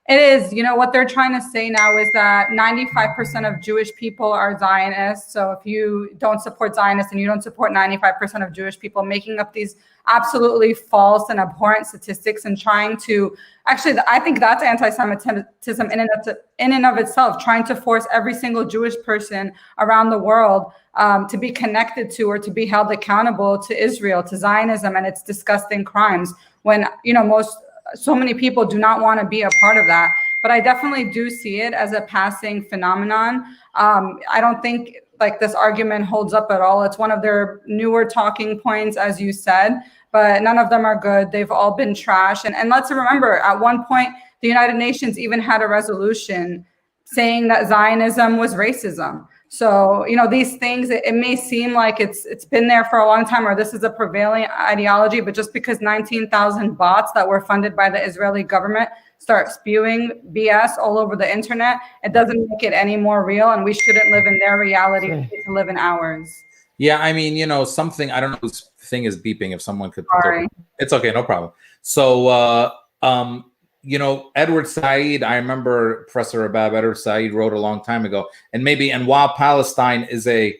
It is, you know, what they're trying to say now is that 95% of Jewish people are Zionists. So if you don't support Zionists and you don't support 95% of Jewish people, making up these absolutely false and abhorrent statistics and trying to, actually, I think that's anti-Semitism in and of itself, trying to force every single Jewish person around the world to be connected to or to be held accountable to Israel, to Zionism and its disgusting crimes, when, you know, so many people do not want to be a part of that. But I definitely do see it as a passing phenomenon. I don't think like this argument holds up at all. It's one of their newer talking points, as you said, but none of them are good. They've all been trash. And let's remember, at one point, the United Nations even had a resolution saying that Zionism was racism. So, you know, these things, it may seem like it's been there for a long time, or this is a prevailing ideology, but just because 19,000 bots that were funded by the Israeli government start spewing BS all over the internet, it doesn't make it any more real, and we shouldn't live in their reality, we need to live in ours. Yeah, I mean, you know, something, I don't know whose thing is beeping, if someone could. Sorry. It's okay, no problem. So, you know, Edward Said, I remember Professor Rabab Edward Said wrote a long time ago, and while Palestine is a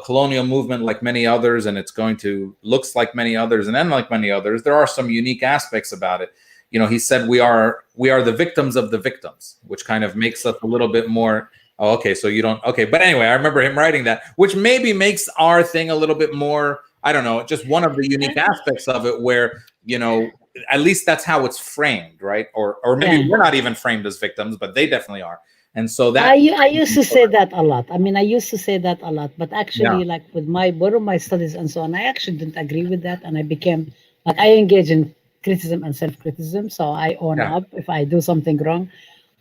colonial movement like many others, and it's going to looks like many others and then like many others, there are some unique aspects about it. You know, he said we are the victims of the victims, which kind of makes us a little bit more. Oh, okay, so you don't. Okay, but anyway, I remember him writing that, which maybe makes our thing a little bit more. I don't know, just one of the unique aspects of it, where, you know, at least that's how it's framed, right? Or maybe we're not even framed as victims, but they definitely are. And so that I used to say that a lot. I mean, I used to say that a lot, but actually, like with one of my studies and so on, I actually didn't agree with that, and I became like, I engage in criticism and self-criticism, so I own up if I do something wrong.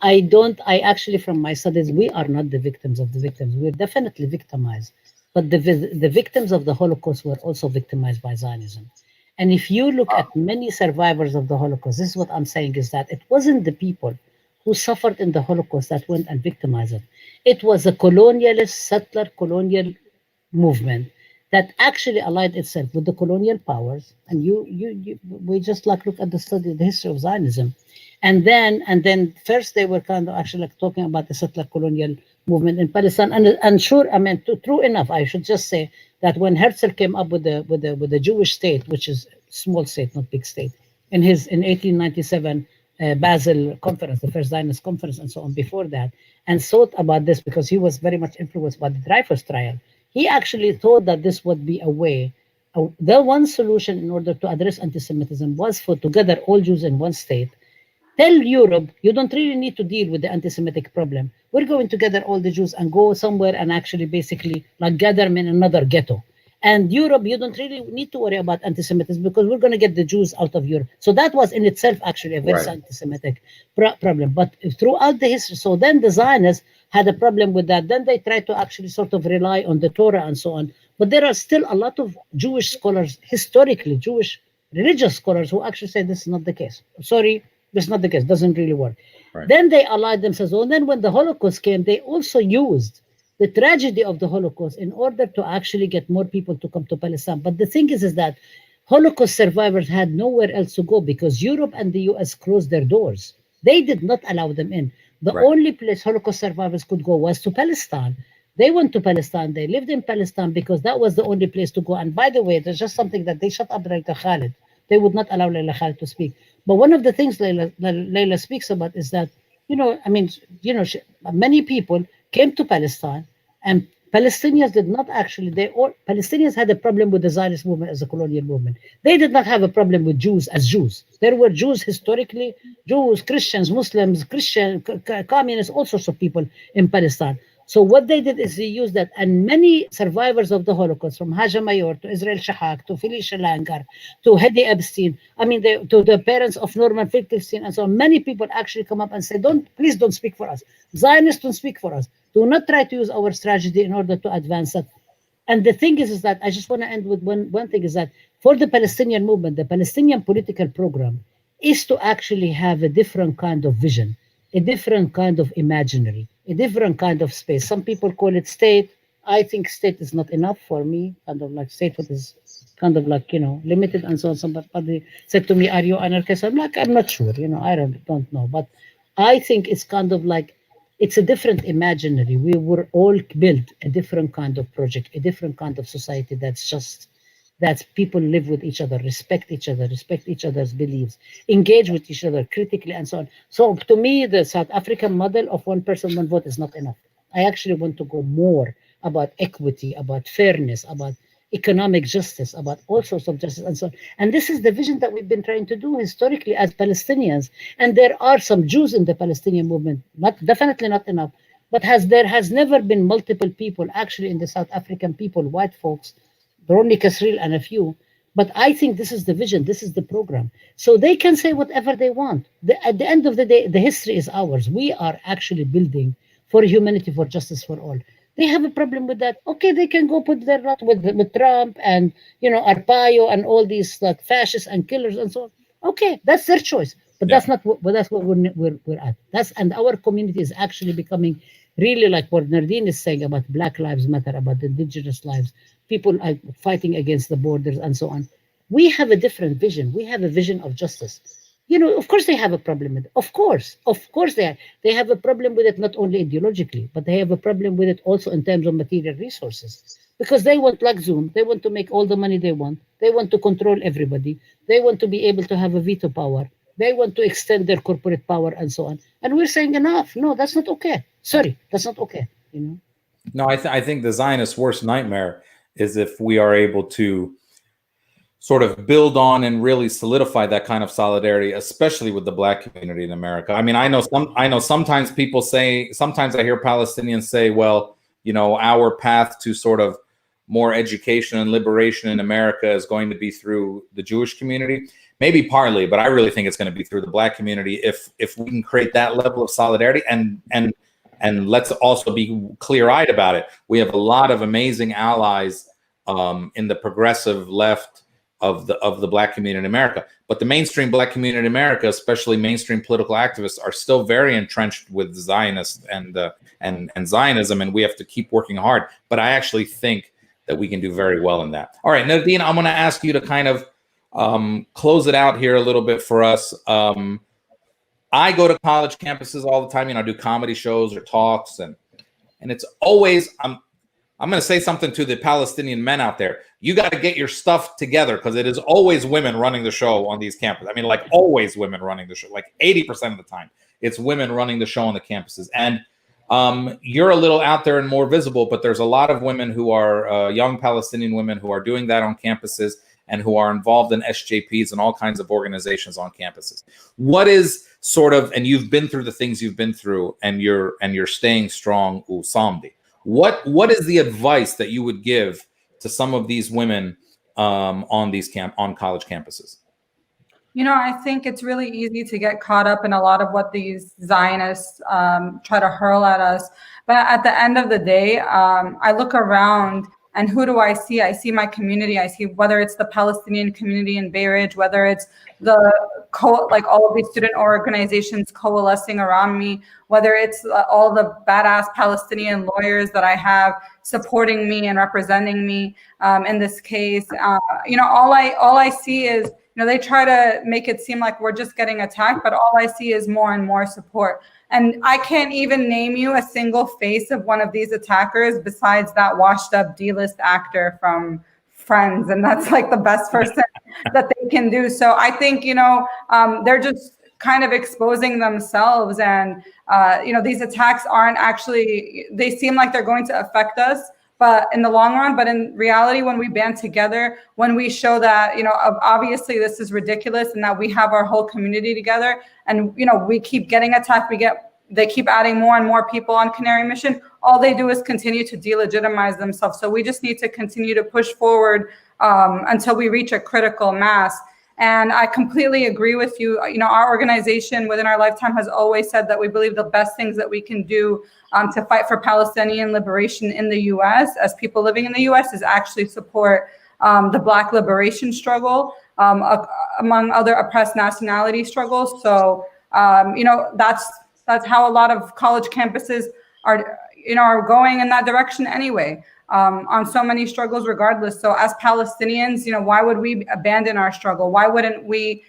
I actually, from my studies, we are not the victims of the victims. We're definitely victimized, but the victims of the Holocaust were also victimized by Zionism. And if you look at many survivors of the Holocaust, this is what I'm saying, is that it wasn't the people who suffered in the Holocaust that went and victimized it. It was a colonialist, settler, colonial movement that actually allied itself with the colonial powers. And we just like look at the history of Zionism. And then first they were kind of actually like talking about the settler colonial movement in Palestine. And sure, I mean, true enough, I should just say that when Herzl came up with the Jewish state, which is small state, not big state, in 1897 Basel conference, the first Zionist conference, and so on before that, and thought about this because he was very much influenced by the Dreyfus trial. He actually thought that this would be a way. The one solution in order to address anti-Semitism was for to gather all Jews in one state. Tell Europe, you don't really need to deal with the anti-Semitic problem. We're going to gather all the Jews and go somewhere and actually basically like gather them in another ghetto. And Europe, you don't really need to worry about anti-Semitism because we're going to get the Jews out of Europe. So that was in itself actually a very anti-Semitic problem. But throughout the history, so then the Zionists had a problem with that. Then they tried to actually sort of rely on the Torah and so on. But there are still a lot of Jewish scholars, historically Jewish religious scholars, who actually say this is not the case. Sorry, this is not the case. Doesn't really work. Then they allied themselves. And then when the Holocaust came, they also used the tragedy of the Holocaust in order to actually get more people to come to Palestine. But the thing is that Holocaust survivors had nowhere else to go because Europe and the US closed their doors. They did not allow them in. The only place Holocaust survivors could go was to Palestine. They went to Palestine. They lived in Palestine because that was the only place to go. And by the way, there's just something that they shut up Layla Khalid. They would not allow Layla Khalid to speak. But one of the things Layla speaks about is that, many people came to Palestine, and Palestinians did not actually, Palestinians had a problem with the Zionist movement as a colonial movement. They did not have a problem with Jews as Jews. There were Jews historically, Jews, Christians, Muslims, communists, all sorts of people in Palestine. So what they did is they used that, and many survivors of the Holocaust, from Haja Mayor to Israel Shahak to Felicia Langer to Hedy Epstein, to the parents of Norman Finkelstein and so on, many people actually come up and say, please don't speak for us. Zionists don't speak for us. Do not try to use our strategy in order to advance that. And the thing is that I just want to end with one thing, is that for the Palestinian movement, the Palestinian political program is to actually have a different kind of vision, a different kind of imaginary, a different kind of space. Some people call it state. I think state is not enough for me. Kind of like statehood is kind of like, limited and so on. Somebody said to me, "Are you anarchist?" I'm like, I'm not sure. I don't know. But I think it's kind of like, it's a different imaginary. We were all built a different kind of project, a different kind of society that's just, that people live with each other, respect each other, respect each other's beliefs, engage with each other critically, and so on. So to me, the South African model of one person, one vote is not enough. I actually want to go more about equity, about fairness, about economic justice, about all sorts of justice, and so on. And this is the vision that we've been trying to do historically as Palestinians. And there are some Jews in the Palestinian movement, not definitely not enough, but there has never been multiple people actually in the South African people, white folks, only Kasril and a few. But I think this is the vision, this is the program. So they can say whatever they want. At the end of the day, the history is ours. We are actually building for humanity, for justice for all. They have a problem with that. Okay, they can go put their lot with Trump and Arpaio and all these like fascists and killers and so on. Okay, that's their choice. But that's not what we're at. And our community is actually becoming really like what Nerdeen is saying about Black Lives Matter, about the indigenous lives, people are fighting against the borders and so on. We have a different vision. We have a vision of justice. Of course they have a problem with it. Of course they have a problem with it, not only ideologically, but they have a problem with it also in terms of material resources. Because they want, like Zoom, they want to make all the money they want. They want to control everybody. They want to be able to have a veto power. They want to extend their corporate power and so on. And we're saying enough. No, that's not okay. Sorry, that's not okay. No, I think the Zionist worst nightmare is if we are able to sort of build on and really solidify that kind of solidarity, especially with the Black community in America. I mean, I know sometimes people say, sometimes I hear Palestinians say, well, our path to sort of more education and liberation in America is going to be through the Jewish community. Maybe partly, but I really think it's going to be through the Black community if we can create that level of solidarity. And let's also be clear-eyed about it. We have a lot of amazing allies in the progressive left of the Black community in America. But the mainstream Black community in America, especially mainstream political activists, are still very entrenched with Zionists and Zionism, and we have to keep working hard. But I actually think that we can do very well in that. All right, Nerdeen, I'm going to ask you to kind of close it out here a little bit for us. I go to college campuses all the time. I do comedy shows or talks, and it's always I'm going to say something to the Palestinian men out there. You got to get your stuff together, because it is always women running the show on these campuses. I mean, like always women running the show. Like 80% of the time, it's women running the show on the campuses. And you're a little out there and more visible, but there's a lot of women who are young Palestinian women who are doing that on campuses and who are involved in SJPs and all kinds of organizations on campuses. What is sort of, and you've been through the things you've been through, and you're staying strong, Usamdi. What is the advice that you would give to some of these women on college campuses? I think it's really easy to get caught up in a lot of what these Zionists try to hurl at us. But at the end of the day, I look around, and who do I see? I see my community. I see whether it's the Palestinian community in Bay Ridge, whether it's like all of these student organizations coalescing around me, whether it's all the badass Palestinian lawyers that I have supporting me and representing me in this case. All I see is, they try to make it seem like we're just getting attacked, but all I see is more and more support. And I can't even name you a single face of one of these attackers besides that washed up D-list actor from Friends. And that's like the best person that they can do. So I think, they're just kind of exposing themselves. And, these attacks aren't actually, they seem like they're going to affect us, but in the long run, but in reality, when we band together, when we show that, obviously this is ridiculous and that we have our whole community together, and, we keep getting attacked, they keep adding more and more people on Canary Mission, all they do is continue to delegitimize themselves. So we just need to continue to push forward until we reach a critical mass. And I completely agree with you. Our organization within our lifetime has always said that we believe the best things that we can do to fight for Palestinian liberation in the U.S. as people living in the U.S. is actually support the Black liberation struggle, among other oppressed nationality struggles. So, that's how a lot of college campuses are going in that direction anyway, on so many struggles regardless. So as Palestinians, why would we abandon our struggle? Why wouldn't we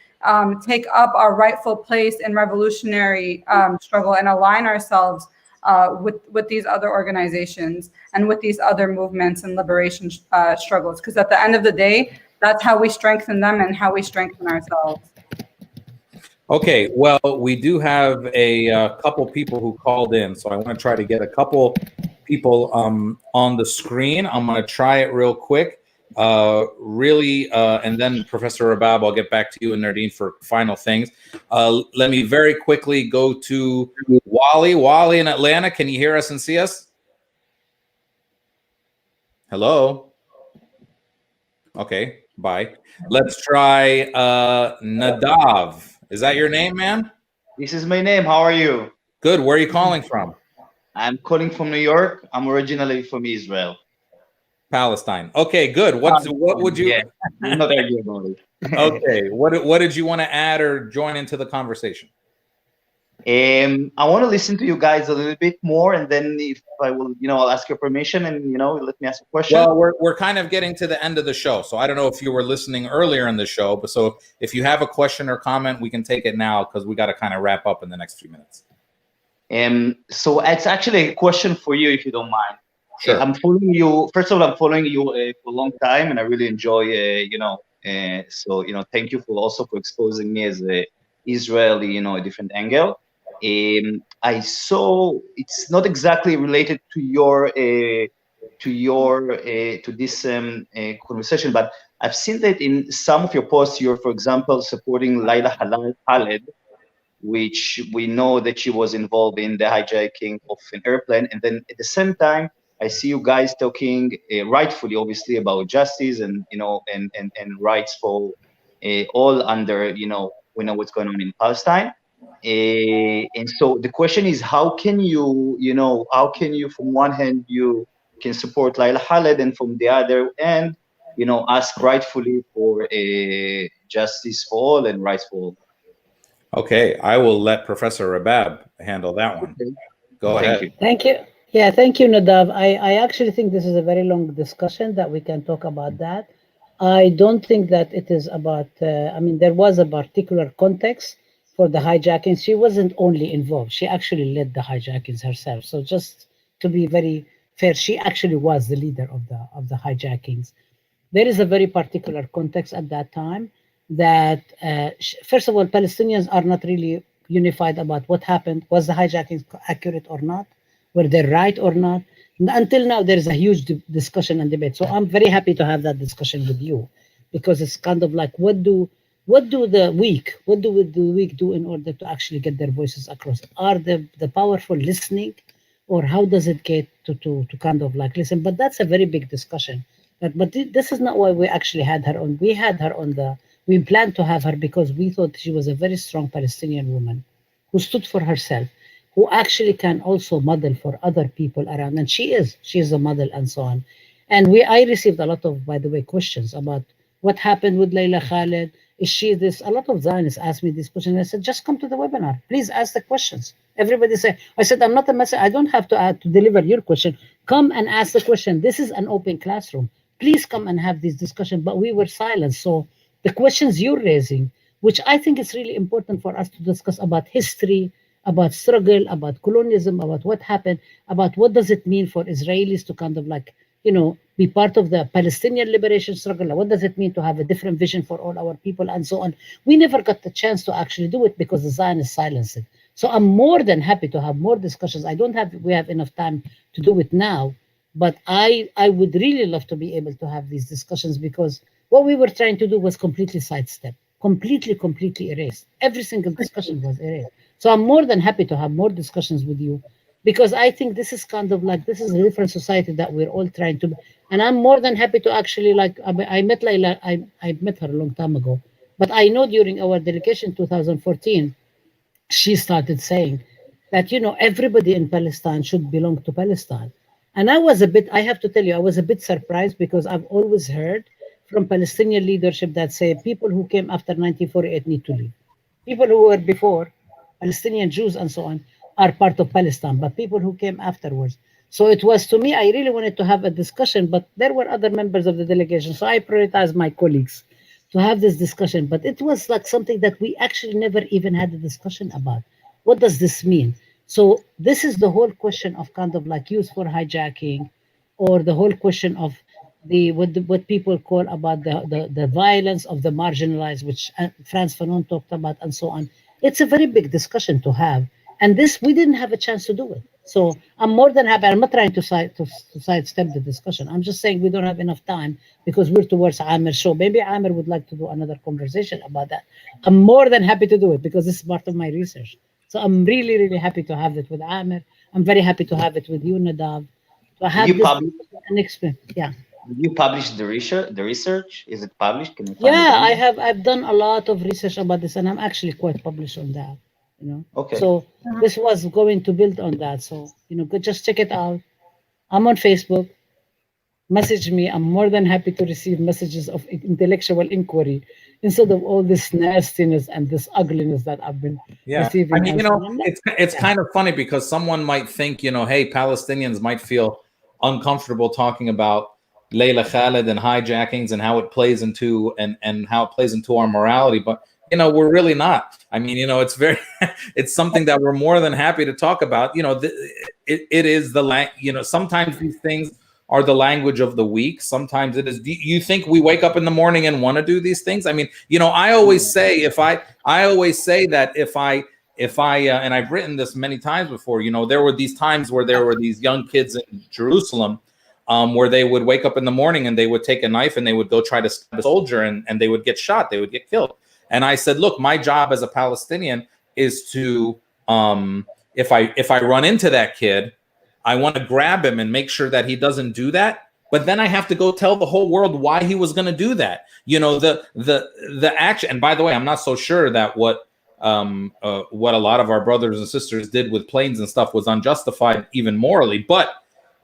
take up our rightful place in revolutionary struggle and align ourselves with these other organizations and with these other movements and liberation struggles. Because at the end of the day, that's how we strengthen them and how we strengthen ourselves. Okay, well, we do have a couple people who called in, so I want to try to get a couple people on the screen. I'm going to try it real quick. And then Professor Rabab, I'll get back to you and Nerdeen for final things. Let me very quickly go to Wally. Wally in Atlanta, can you hear us and see us? Hello? Okay, bye. Let's try Nadav. Is that your name, man? This is my name. How are you? Good. Where are you calling from? I'm calling from New York. I'm originally from Israel. Palestine. Okay, good. What would you? Yeah, we're not arguing about it. Okay. What did you want to add or join into the conversation? I want to listen to you guys a little bit more, and then if I will, I'll ask your permission, and let me ask a question. Well, we're kind of getting to the end of the show, so I don't know if you were listening earlier in the show, but so if you have a question or comment, we can take it now because we got to kind of wrap up in the next few minutes. So it's actually a question for you, if you don't mind. Sure. I'm following you. First of all, I'm following you for a long time, and I really enjoy, so thank you for exposing me as a Israeli, a different angle. I saw it's not exactly related to this conversation, but I've seen that in some of your posts, you're, for example, supporting Layla Khaled, which we know that she was involved in the hijacking of an airplane, and then at the same time, I see you guys talking rightfully, obviously, about justice and and rights for all under we know what's going on in Palestine. And so the question is, how can you from one hand you can support Layla Khaled, and from the other end ask rightfully for justice for all and rights for all? Okay, I will let Professor Rabab handle that one. Okay. Go ahead. Thank you. Yeah, thank you, Nadav. I actually think this is a very long discussion that we can talk about that. I don't think that it is about, there was a particular context for the hijacking. She wasn't only involved, she actually led the hijackings herself. So just to be very fair, she actually was the leader of the hijackings. There is a very particular context at that time that, first of all, Palestinians are not really unified about what happened. Was the hijacking accurate or not? Were they right or not? Until now, there is a huge discussion and debate. So I'm very happy to have that discussion with you, because it's kind of like, what do the weak do in order to actually get their voices across? Are the powerful listening, or how does it get to kind of like listen? But that's a very big discussion. But this is not why we actually had her on. We planned to have her because we thought she was a very strong Palestinian woman who stood for herself, who actually can also model for other people around. And she is a model and so on. And I received a lot of, by the way, questions about what happened with Layla Khaled. Is she this? A lot of Zionists asked me this question. I said, just come to the webinar. Please ask the questions. Everybody said, I said, I'm not a messenger. I don't have to deliver your question. Come and ask the question. This is an open classroom. Please come and have this discussion. But we were silent. So the questions you're raising, which I think is really important for us to discuss about history, about struggle, about colonialism, about what happened, about what does it mean for Israelis to kind of like, be part of the Palestinian liberation struggle. What does it mean to have a different vision for all our people and so on? We never got the chance to actually do it because the Zionists silenced it. So I'm more than happy to have more discussions. We have enough time to do it now, but I would really love to be able to have these discussions, because what we were trying to do was completely sidestep, completely erased. Every single discussion was erased. So I'm more than happy to have more discussions with you, because I think this is kind of like, this is a different society that we're all trying to, and I'm more than happy to actually, like, I met Layla, I met her a long time ago, but I know during our delegation 2014, she started saying that, everybody in Palestine should belong to Palestine. And I have to tell you, I was a bit surprised, because I've always heard from Palestinian leadership that say people who came after 1948 need to leave. People who were before, Palestinian Jews and so on, are part of Palestine, but people who came afterwards. So it was, to me, I really wanted to have a discussion, but there were other members of the delegation. So I prioritized my colleagues to have this discussion, but it was like something that we actually never even had a discussion about. What does this mean? So this is the whole question of kind of like use for hijacking, or the whole question of what people call about the violence of the marginalized, which Frantz Fanon talked about, and so on. It's a very big discussion to have, and this we didn't have a chance to do it. So I'm more than happy. I'm not trying to sidestep the discussion. I'm just saying we don't have enough time because we're towards Amer's show. Maybe Amer would like to do another conversation about that. I'm more than happy to do it because this is part of my research. So I'm really, really happy to have it with Amer. I'm very happy to have it with you, Nadav. To have You this publish, an experience. Yeah. you publish the research. The research, is it published? Can you find Yeah, it? I've done a lot of research about this, and I'm actually quite published on that. Okay. So this was going to build on that. So just check it out. I'm on Facebook. Message me. I'm more than happy to receive messages of intellectual inquiry instead of all this nastiness and this ugliness that I've been receiving. I mean, it's kind of funny because someone might think, hey, Palestinians might feel uncomfortable talking about Layla Khaled and hijackings and how it plays into and how it plays into our morality, but we're really not. I mean, it's very, it's something that we're more than happy to talk about. It is sometimes these things are the language of the weak. Sometimes it is. Do you think we wake up in the morning and want to do these things? I mean, I always say that if I and I've written this many times before, there were these times where there were these young kids in Jerusalem where they would wake up in the morning and they would take a knife and they would go try to stab a soldier and they would get shot. They would get killed. And I said, look, my job as a Palestinian is to, if I run into that kid, I want to grab him and make sure that he doesn't do that. But then I have to go tell the whole world why he was going to do that. The action. And by the way, I'm not so sure that what a lot of our brothers and sisters did with planes and stuff was unjustified, even morally. But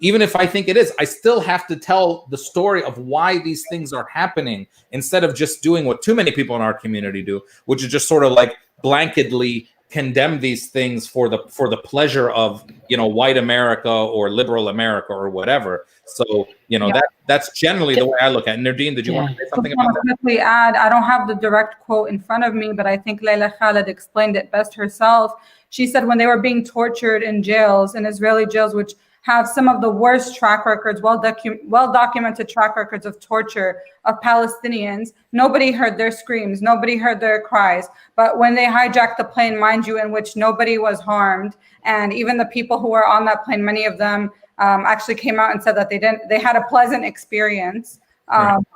even if I think it is, I still have to tell the story of why these things are happening instead of just doing what too many people in our community do, which is just sort of like blanketly condemn these things for the pleasure of white America or liberal America or whatever. So that's generally the way I look at it. Nerdeen, did you want to say something about that? Quickly add, I don't have the direct quote in front of me, but I think Layla Khaled explained it best herself. She said when they were being tortured in jails, in Israeli jails, which have some of the worst track records, well-documented track records of torture of Palestinians. Nobody heard their screams, nobody heard their cries. But when they hijacked the plane, mind you, in which nobody was harmed, and even the people who were on that plane, many of them actually came out and said that they had a pleasant experience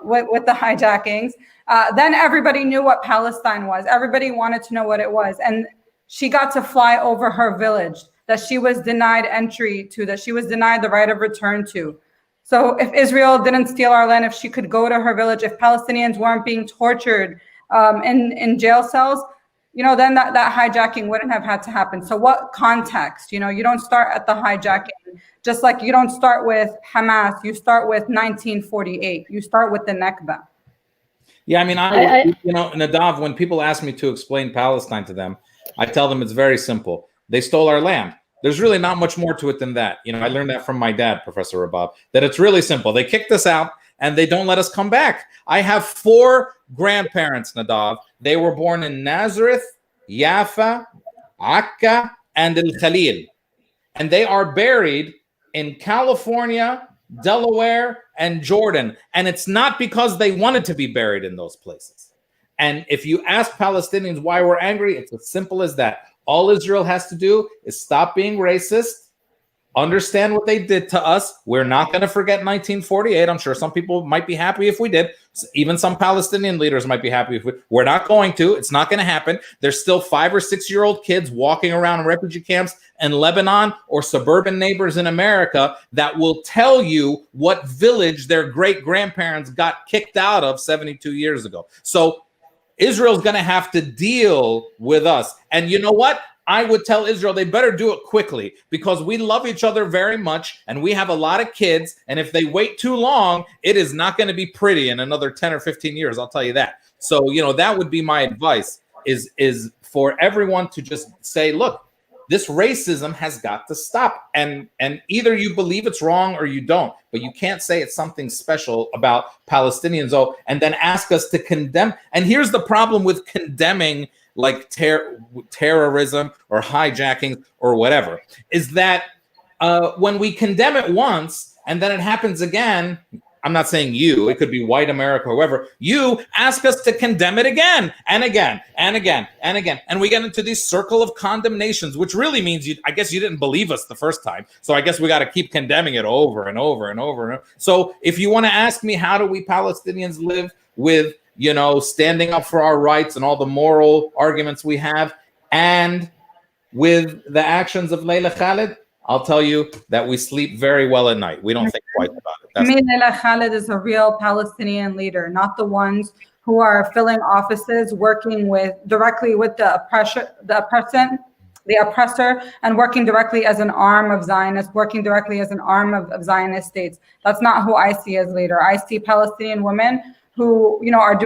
with the hijackings. Then everybody knew what Palestine was. Everybody wanted to know what it was. And she got to fly over her village that she was denied entry to, that she was denied the right of return to. So if Israel didn't steal our land, if she could go to her village, if Palestinians weren't being tortured in jail cells, then that hijacking wouldn't have had to happen. So what context? You don't start at the hijacking, just like you don't start with Hamas, you start with 1948, you start with the Nakba. Yeah, I mean, Nadav, when people ask me to explain Palestine to them, I tell them it's very simple. They stole our land. There's really not much more to it than that. I learned that from my dad, Professor Rabab, that it's really simple. They kicked us out and they don't let us come back. I have 4 grandparents, Nadav. They were born in Nazareth, Jaffa, Akka, and El Khalil. And they are buried in California, Delaware, and Jordan. And it's not because they wanted to be buried in those places. And if you ask Palestinians why we're angry, it's as simple as that. All Israel has to do is stop being racist, understand what they did to us. We're not going to forget 1948. I'm sure some people might be happy if we did. Even some Palestinian leaders might be happy if we're not going to. It's not going to happen. There's still 5 or 6-year-old kids walking around in refugee camps in Lebanon or suburban neighbors in America that will tell you what village their great-grandparents got kicked out of 72 years ago. So Israel's going to have to deal with us. And you know what? I would tell Israel they better do it quickly because we love each other very much and we have a lot of kids. And if they wait too long, it is not going to be pretty in another 10 or 15 years. I'll tell you that. So, that would be my advice is for everyone to just say, look, this racism has got to stop. And either you believe it's wrong or you don't, but you can't say it's something special about Palestinians, and then ask us to condemn. And here's the problem with condemning like terrorism or hijacking or whatever, is that when we condemn it once and then it happens again, I'm not saying you, it could be white America, whoever, you ask us to condemn it again and again and again and again. And we get into this circle of condemnations, which really means I guess you didn't believe us the first time. So I guess we got to keep condemning it over and over and over and over. So if you want to ask me, how do we Palestinians live with, standing up for our rights and all the moral arguments we have, and with the actions of Layla Khalid, I'll tell you that we sleep very well at night. We don't think twice about it. I mean, Layla Khalid is a real Palestinian leader, not the ones who are filling offices, working directly with the oppressor, and working directly as an arm of Zionists, working directly as an arm of Zionist states. That's not who I see as leader. I see Palestinian women who, are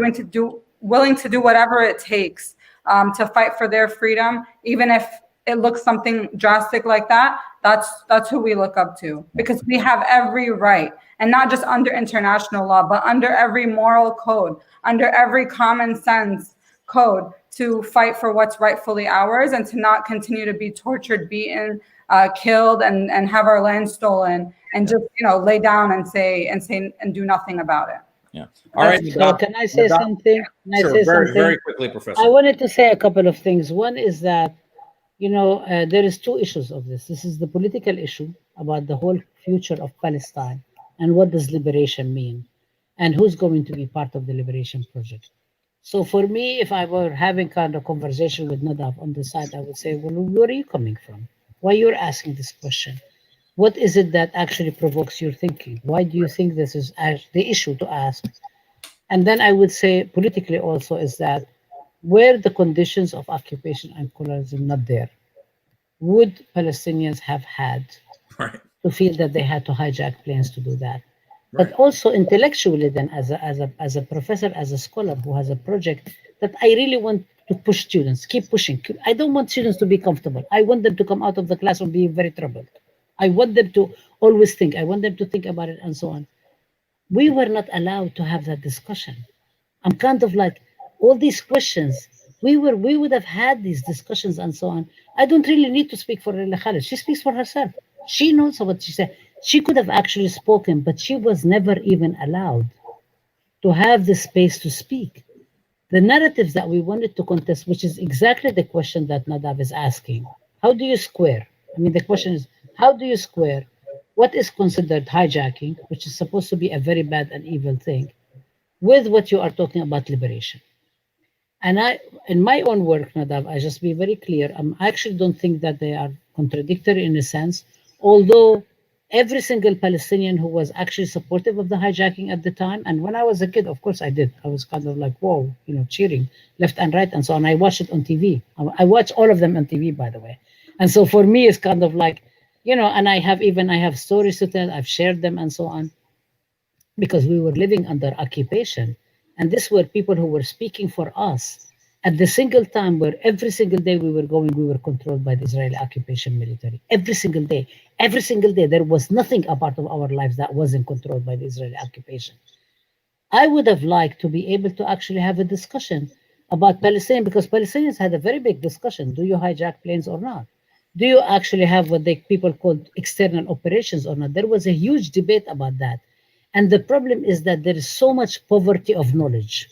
willing to do whatever it takes to fight for their freedom, even if it looks something drastic like that. That's who we look up to, because we have every right, and not just under international law, but under every moral code, under every common sense code, to fight for what's rightfully ours, and to not continue to be tortured, beaten, killed, and have our land stolen, and just lay down and do nothing about it. Yeah. All right. So can I say something? Sure. Very quickly, Professor. I wanted to say a couple of things. One is that there is two issues of this. This is the political issue about the whole future of Palestine and what does liberation mean and who's going to be part of the liberation project. So for me, if I were having kind of conversation with Nadav on the side, I would say, well, where are you coming from? Why you're asking this question? What is it that actually provokes your thinking? Why do you think this is the issue to ask? And then I would say politically also is that, were the conditions of occupation and colonialism not there, would Palestinians have had to feel that they had to hijack planes to do that? But also intellectually, then, as a professor, as a scholar who has a project that I really want to push students, keep pushing. I don't want students to be comfortable. I want them to come out of the classroom being very troubled. I want them to always think. I want them to think about it and so on. We were not allowed to have that discussion. I'm kind of like, all these questions, we would have had these discussions and so on. I don't really need to speak for Layla Khalid. She speaks for herself. She knows what she said. She could have actually spoken, but she was never even allowed to have the space to speak. The narratives that we wanted to contest, which is exactly the question that Nadav is asking. How do you square? I mean, the question is, how do you square what is considered hijacking, which is supposed to be a very bad and evil thing, with what you are talking about liberation? And in my own work, Nadav, I just be very clear, I actually don't think that they are contradictory in a sense, although every single Palestinian who was actually supportive of the hijacking at the time, and when I was a kid, of course I did. I was kind of like, whoa, cheering left and right and so on. I watched it on TV. I watch all of them on TV, by the way. And so for me, it's kind of like, and I have stories to tell, I've shared them and so on, because we were living under occupation. And these were people who were speaking for us at the single time where every single day we were controlled by the Israeli occupation military. Every single day, there was nothing a part of our lives that wasn't controlled by the Israeli occupation. I would have liked to be able to actually have a discussion about Palestine, because Palestinians had a very big discussion. Do you hijack planes or not? Do you actually have what people called external operations or not? There was a huge debate about that. And the problem is that there is so much poverty of knowledge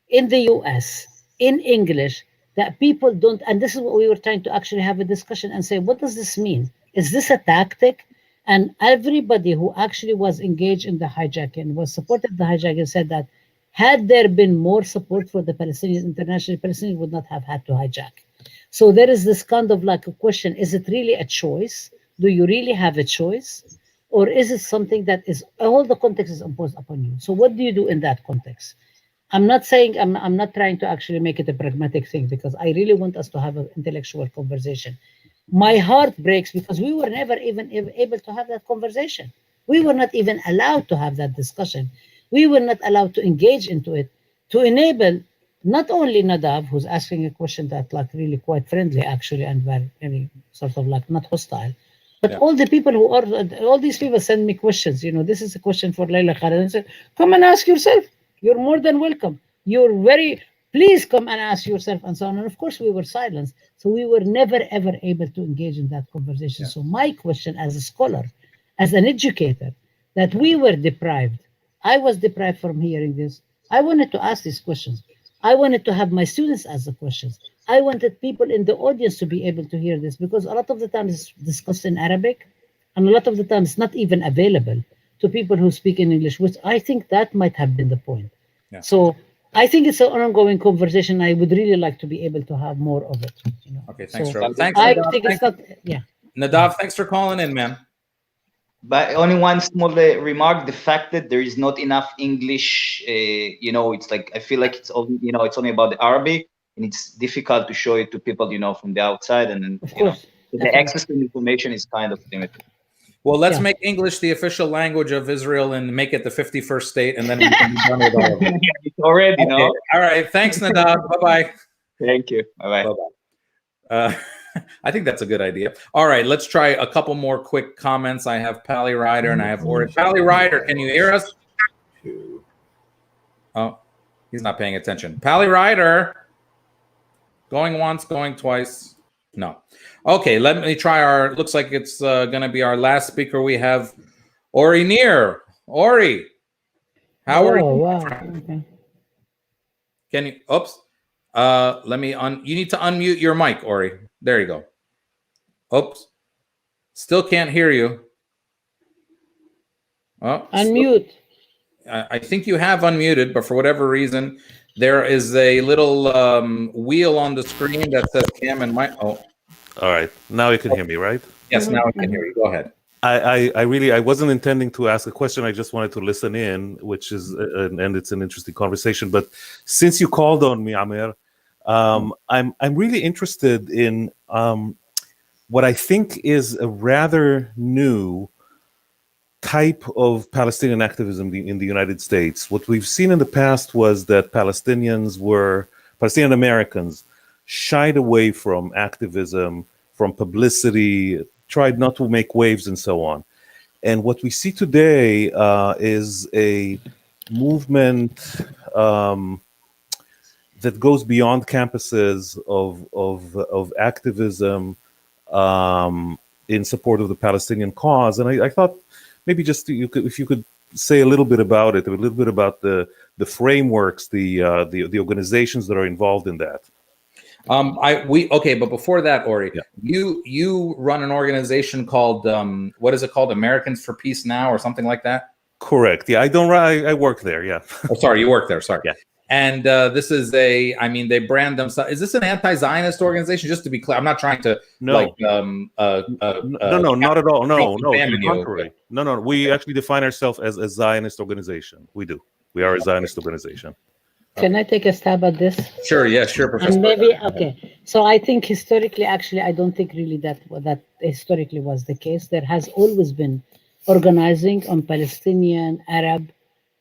in the US, in English, that people don't, and this is what we were trying to actually have a discussion and say, what does this mean? Is this a tactic? And everybody who actually was engaged in the hijacking, was supported the hijacking, said that had there been more support for the Palestinians internationally, Palestinians would not have had to hijack. So there is this kind of like a question, is it really a choice? Do you really have a choice? Or is it something that is, all the context is imposed upon you? So what do you do in that context? I'm not saying, I'm not trying to actually make it a pragmatic thing, because I really want us to have an intellectual conversation. My heart breaks because we were never even able to have that conversation. We were not even allowed to have that discussion. We were not allowed to engage into it, to enable not only Nadav, who's asking a question that like really quite friendly actually and very, very sort of like not hostile, but all the people who are, all these people send me questions. This is a question for Layla Khaled. And I said, come and ask yourself. You're more than welcome. Please come and ask yourself and so on. And of course we were silenced. So we were never ever able to engage in that conversation. So my question as a scholar, as an educator, that we were deprived. I was deprived from hearing this. I wanted to ask these questions. I wanted to have my students ask the questions. I wanted people in the audience to be able to hear this because a lot of the time it's discussed in Arabic and a lot of the time it's not even available to people who speak in English, which I think that might have been the point. Yeah. So I think it's an ongoing conversation. I would really like to be able to have more of it. Okay, thanks, so Rob. Thanks, I Nadav. think it's not, Nadav, thanks for calling in, man. But only one small remark: the fact that there is not enough English, it's like I feel like it's only, it's only about the Arabic, and it's difficult to show it to people, from the outside, and then the access to information is kind of limited. Well, let's make English the official language of Israel and make it the 51st state, and then we can be done with all of it. It's already, okay. All right, thanks, Nadav. Bye-bye. Thank you. Bye-bye. Bye-bye. I think that's a good idea. All right, let's try a couple more quick comments. I have Pally Ryder and I have Ori. Pally Ryder, can you hear us? Oh, he's not paying attention. Pally Ryder, going once, going twice. No. Okay, let me try looks like it's going to be our last speaker. We have Ori Neer. Ori, how are you? Wow. Okay. Can you, oops. You need to unmute your mic, Ori. There you go. Oops. Still can't hear you. Oh, unmute. I think you have unmuted, but for whatever reason, there is a little wheel on the screen that says cam and mic. Oh. All right. Now you can hear me, right? Yes, now I can hear you. Go ahead. I wasn't intending to ask a question. I just wanted to listen in, which is, and it's an interesting conversation. But since you called on me, Amer, I'm really interested in what I think is a rather new type of Palestinian activism in the United States. What we've seen in the past was that Palestinian Americans shied away from activism, from publicity, tried not to make waves and so on. And what we see today is a movement that goes beyond campuses of activism in support of the Palestinian cause. And I thought maybe just if you could say a little bit about it, a little bit about the frameworks, the organizations that are involved in that. But before that, Ori, you run an organization called what is it called? Americans for Peace Now or something like that? Correct. Yeah, I work there. Yeah. Oh, sorry, you work there. Sorry. Yeah. And this is they brand themselves. Is this an anti-Zionist organization? Just to be clear, I'm not trying to no, not at all. No, to the contrary. No. We actually define ourselves as a Zionist organization. We do. We are a Zionist organization. Can I take a stab at this? Sure. Yeah. Sure, Professor. And maybe okay. So I think historically, actually, I don't think really that historically was the case. There has always been organizing on Palestinian, Arab.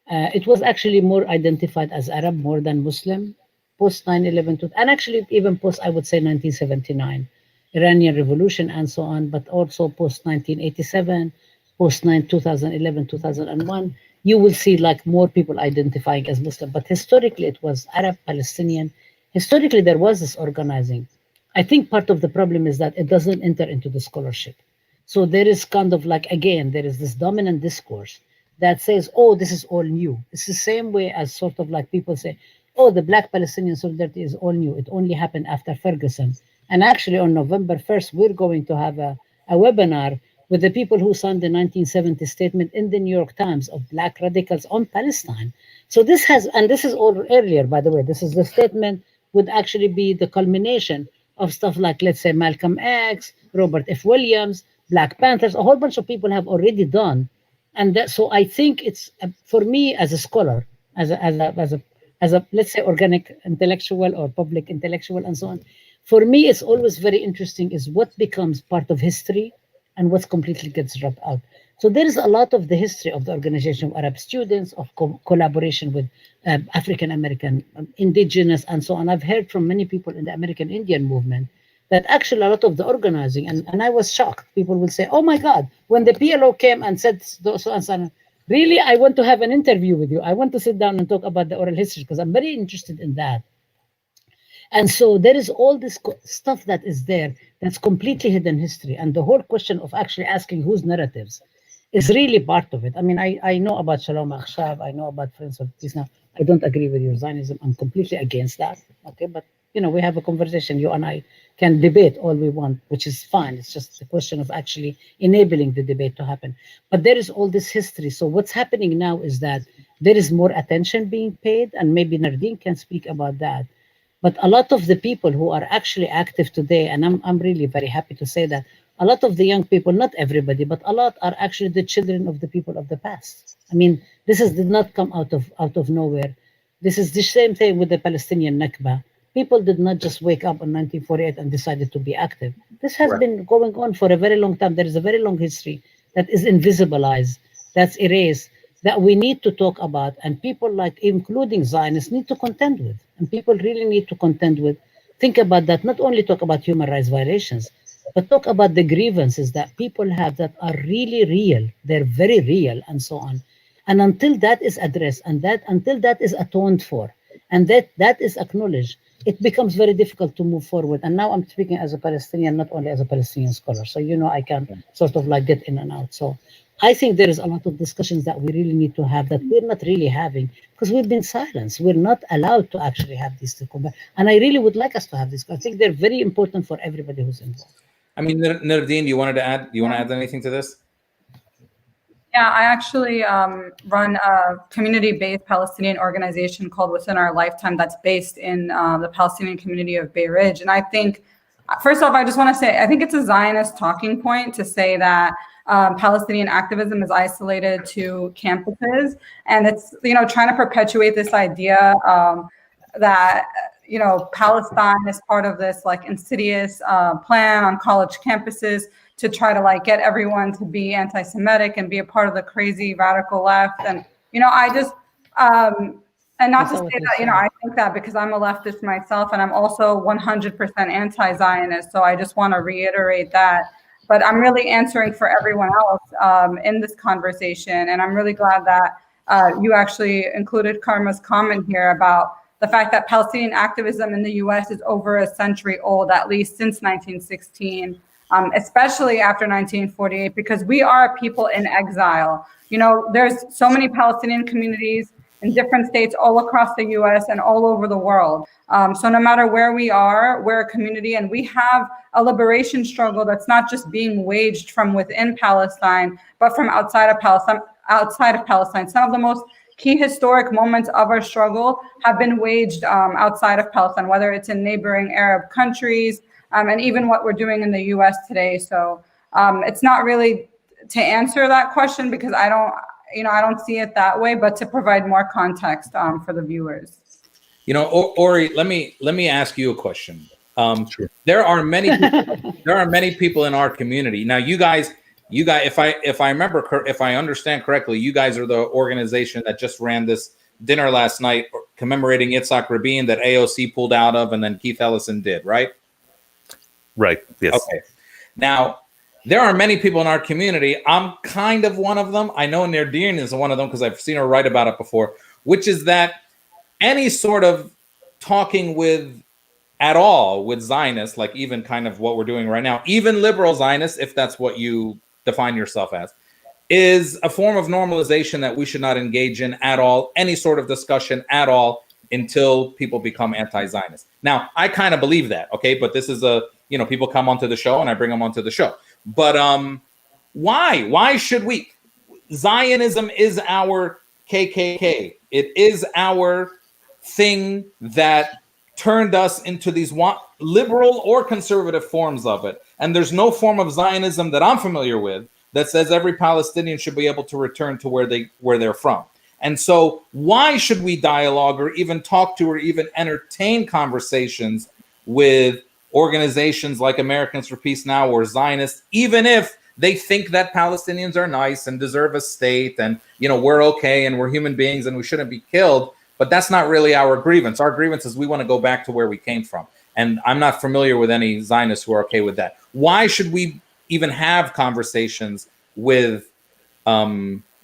It was actually more identified as Arab more than Muslim, post 9/11, and actually even post, I would say, 1979, Iranian Revolution and so on, but also post 1987, post 2011, 2001, you will see like more people identifying as Muslim. But historically, it was Arab, Palestinian. Historically, there was this organizing. I think part of the problem is that it doesn't enter into the scholarship. So there is kind of like, again, there is this dominant discourse that says, oh, this is all new. It's the same way as sort of like people say, oh, the Black Palestinian solidarity is all new. It only happened after Ferguson. And actually on November 1st, we're going to have a webinar with the people who signed the 1970 statement in the New York Times of Black radicals on Palestine. So this is all earlier, by the way. This is the statement would actually be the culmination of stuff like, let's say, Malcolm X, Robert F. Williams, Black Panthers, a whole bunch of people have already done. And so I think it's, for me as a scholar, as a let's say organic intellectual or public intellectual and so on, for me it's always very interesting is what becomes part of history and what completely gets dropped out. So there is a lot of the history of the Organization of Arab Students, of collaboration with African American, indigenous, and so on. I've heard from many people in the American Indian movement that actually a lot of the organizing, and I was shocked. People will say, oh my God, when the PLO came and said so and so, really, I want to have an interview with you. I want to sit down and talk about the oral history because I'm very interested in that. And so there is all this stuff that is there that's completely hidden history. And the whole question of actually asking whose narratives is really part of it. I mean, I know about Shalom Akhshab, I know about Friends of Peace. Now, I don't agree with your Zionism. I'm completely against that. Okay, but we have a conversation. You and I can debate all we want, which is fine. It's just a question of actually enabling the debate to happen. But there is all this history. So what's happening now is that there is more attention being paid, and maybe Nerdeen can speak about that. But a lot of the people who are actually active today, and I'm really very happy to say that, a lot of the young people, not everybody, but a lot are actually the children of the people of the past. I mean, did not come out of nowhere. This is the same thing with the Palestinian Nakba. People did not just wake up in 1948 and decided to be active. This has been going on for a very long time. There is a very long history that is invisibilized, that's erased, that we need to talk about, and people like, including Zionists, need to contend with. And people really need to contend with. Think about that, not only talk about human rights violations, but talk about the grievances that people have that are really real. They're very real, and so on. And until that is addressed, and until that is atoned for, and that is acknowledged, it becomes very difficult to move forward. And now I'm speaking as a Palestinian, not only as a Palestinian scholar. So, I can sort of like get in and out. So I think there is a lot of discussions that we really need to have that we're not really having because we've been silenced. We're not allowed to actually have these discussions. And I really would like us to have this. I think they're very important for everybody who's involved. I mean, Nerdeen, you want to add anything to this? Yeah, I actually run a community-based Palestinian organization called Within Our Lifetime that's based in the Palestinian community of Bay Ridge. And I think, first off, I just want to say, I think it's a Zionist talking point to say that Palestinian activism is isolated to campuses. And it's, trying to perpetuate this idea that, Palestine is part of this like insidious plan on college campuses to try to like get everyone to be anti-Semitic and be a part of the crazy radical left. And, I just, and not to say that, I think that because I'm a leftist myself and I'm also 100% anti-Zionist. So I just want to reiterate that. But I'm really answering for everyone else in this conversation. And I'm really glad that you actually included Karma's comment here about the fact that Palestinian activism in the US is over a century old, at least since 1916, especially after 1948, because we are a people in exile. There's so many Palestinian communities in different states all across the US and all over the world. So no matter where we are, we're a community and we have a liberation struggle that's not just being waged from within Palestine, but from outside of Palestine. Some of the most key historic moments of our struggle have been waged outside of Palestine, whether it's in neighboring Arab countries, and even what we're doing in the US today. So it's not really to answer that question because I don't see it that way, but to provide more context for the viewers. Ori, let me ask you a question. Sure. There are many people in our community. Now, you guys, if I understand correctly, you guys are the organization that just ran this dinner last night commemorating Yitzhak Rabin that AOC pulled out of, and then Keith Ellison did, right? Right. Yes. Okay. Now, there are many people in our community. I'm kind of one of them. I know Nerdeen is one of them because I've seen her write about it before, which is that any sort of talking at all with Zionists, like even kind of what we're doing right now, even liberal Zionists, if that's what you define yourself as, is a form of normalization that we should not engage in at all, any sort of discussion at all, until people become anti-Zionist. Now, I kind of believe that, okay? But this is people come onto the show and I bring them onto the show. But why? Why should we? Zionism is our KKK. It is our thing that turned us into these liberal or conservative forms of it. And there's no form of Zionism that I'm familiar with that says every Palestinian should be able to return to where they're from. And so why should we dialogue or even talk to or even entertain conversations with organizations like Americans for Peace Now or Zionists, even if They think that Palestinians are nice and deserve a state, and we're okay and we're human beings and we shouldn't be killed. But that's not really our grievance. Our grievance is we want to go back to where we came from. And I'm not familiar with any Zionists who are okay with that. Why should we even have conversations with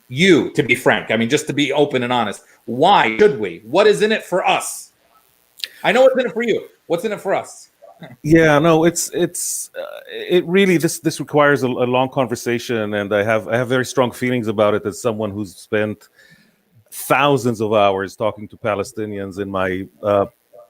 you, to be frank? I mean, just to be open and honest. Why should we? What is in it for us? I know what's in it for you. What's in it for us? Yeah, no, it really this requires a long conversation, and I have very strong feelings about it as someone who's spent thousands of hours talking to Palestinians in my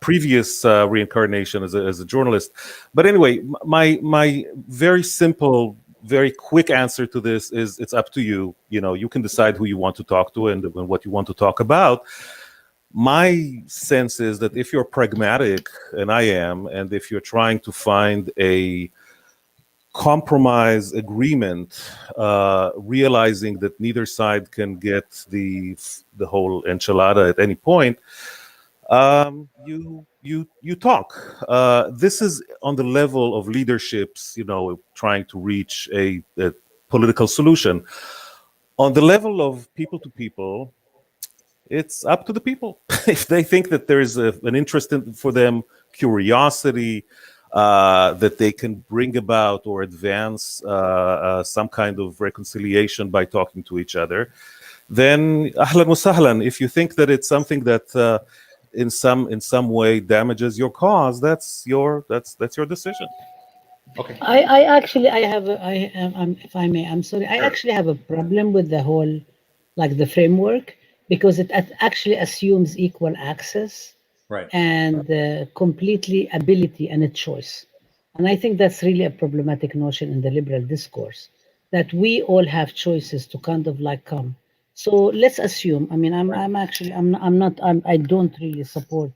previous reincarnation as a journalist. But anyway, my very simple, very quick answer to this is it's up to you. You can decide who you want to talk to and what you want to talk about. My sense is that if you're pragmatic, and I am, and if you're trying to find a compromise agreement, realizing that neither side can get the whole enchilada at any point, you talk. This is on the level of leaderships, trying to reach a political solution. On the level of people to people, it's up to the people. If they think that there is an interest for them, curiosity, that they can bring about or advance some kind of reconciliation by talking to each other, then ahlan wa sahlan. If you think that it's something that in some way damages your cause, that's your decision. Okay. I actually if I may, I'm sorry. I actually have a problem with the whole, the framework, because it actually assumes equal access, right, and completely ability and a choice. And I think that's really a problematic notion in the liberal discourse, that we all have choices to kind of come. So let's assume. I mean, I don't really support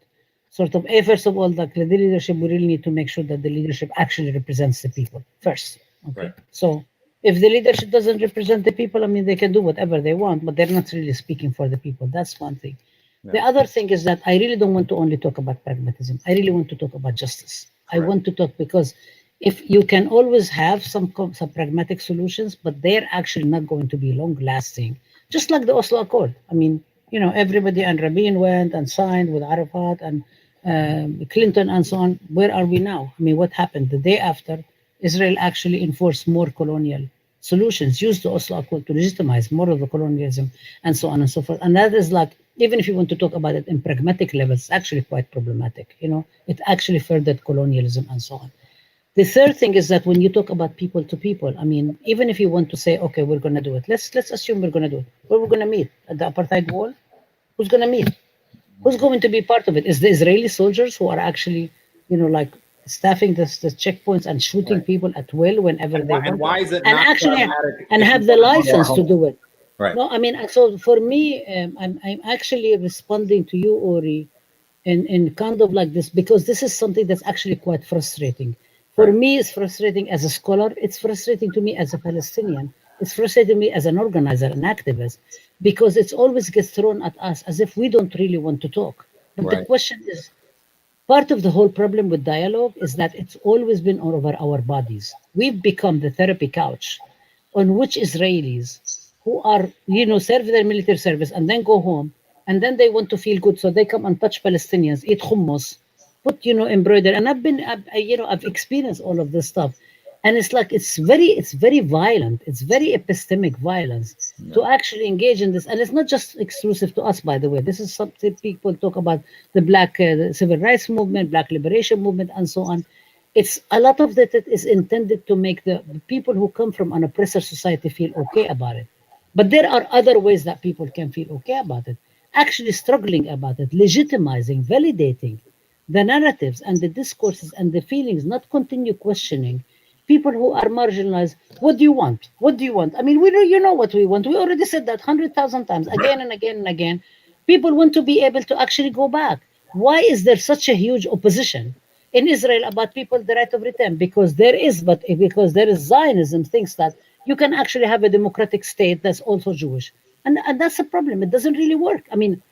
sort of. First of all, the leadership. We really need to make sure that the leadership actually represents the people first. Okay, right. So if the leadership doesn't represent the people, I mean, they can do whatever they want, but they're not really speaking for the people. That's one thing. Yeah. The other thing is that I really don't want to only talk about pragmatism. I really want to talk about justice. Right. I want to talk, because if you can always have some pragmatic solutions, but they're actually not going to be long lasting, just like the Oslo Accord. I mean, everybody and Rabin went and signed with Arafat and Clinton and so on. Where are we now? I mean, what happened the day after? Israel actually enforced more colonial solutions, used the Oslo Accord to legitimize more of the colonialism, and so on and so forth. And that is even if you want to talk about it in pragmatic levels, it's actually quite problematic. It actually furthered colonialism and so on. The third thing is that when you talk about people to people, I mean, even if you want to say, okay, we're going to do it, let's assume we're going to do it. Where we're going to meet? At the apartheid wall? Who's going to meet? Who's going to be part of it? Is the Israeli soldiers who are actually, staffing the checkpoints and shooting right. people at will whenever they want? And why is it and not actually and have the license to do it? Right. No, I mean, so for me, I'm actually responding to you, Ori, in kind of this, because this is something that's actually quite frustrating. For right. me, it's frustrating as a scholar. It's frustrating to me as a Palestinian. It's frustrating me as an organizer, an activist, because it's always gets thrown at us as if we don't really want to talk. But right. the question is, part of the whole problem with dialogue is that it's always been all over our bodies. We've become the therapy couch on which Israelis who are, serve their military service and then go home, and then they want to feel good, so they come and touch Palestinians, eat hummus, put, embroider. And I've experienced all of this stuff. And it's it's very violent. It's very epistemic violence to actually engage in this. And it's not just exclusive to us, by the way. This is something people talk about, the Black civil rights movement, Black liberation movement, and so on. It's a lot of that is intended to make the people who come from an oppressor society feel okay about it. But there are other ways that people can feel okay about it, actually struggling about it, legitimizing, validating the narratives and the discourses and the feelings, not continue questioning. People who are marginalized, what do you want? What do you want? I mean, you know what we want. We already said that 100,000 times, again and again and again. People want to be able to actually go back. Why is there such a huge opposition in Israel about people the right of return? Because there is Zionism thinks that you can actually have a democratic state that's also Jewish. And that's a problem. It doesn't really work. I mean,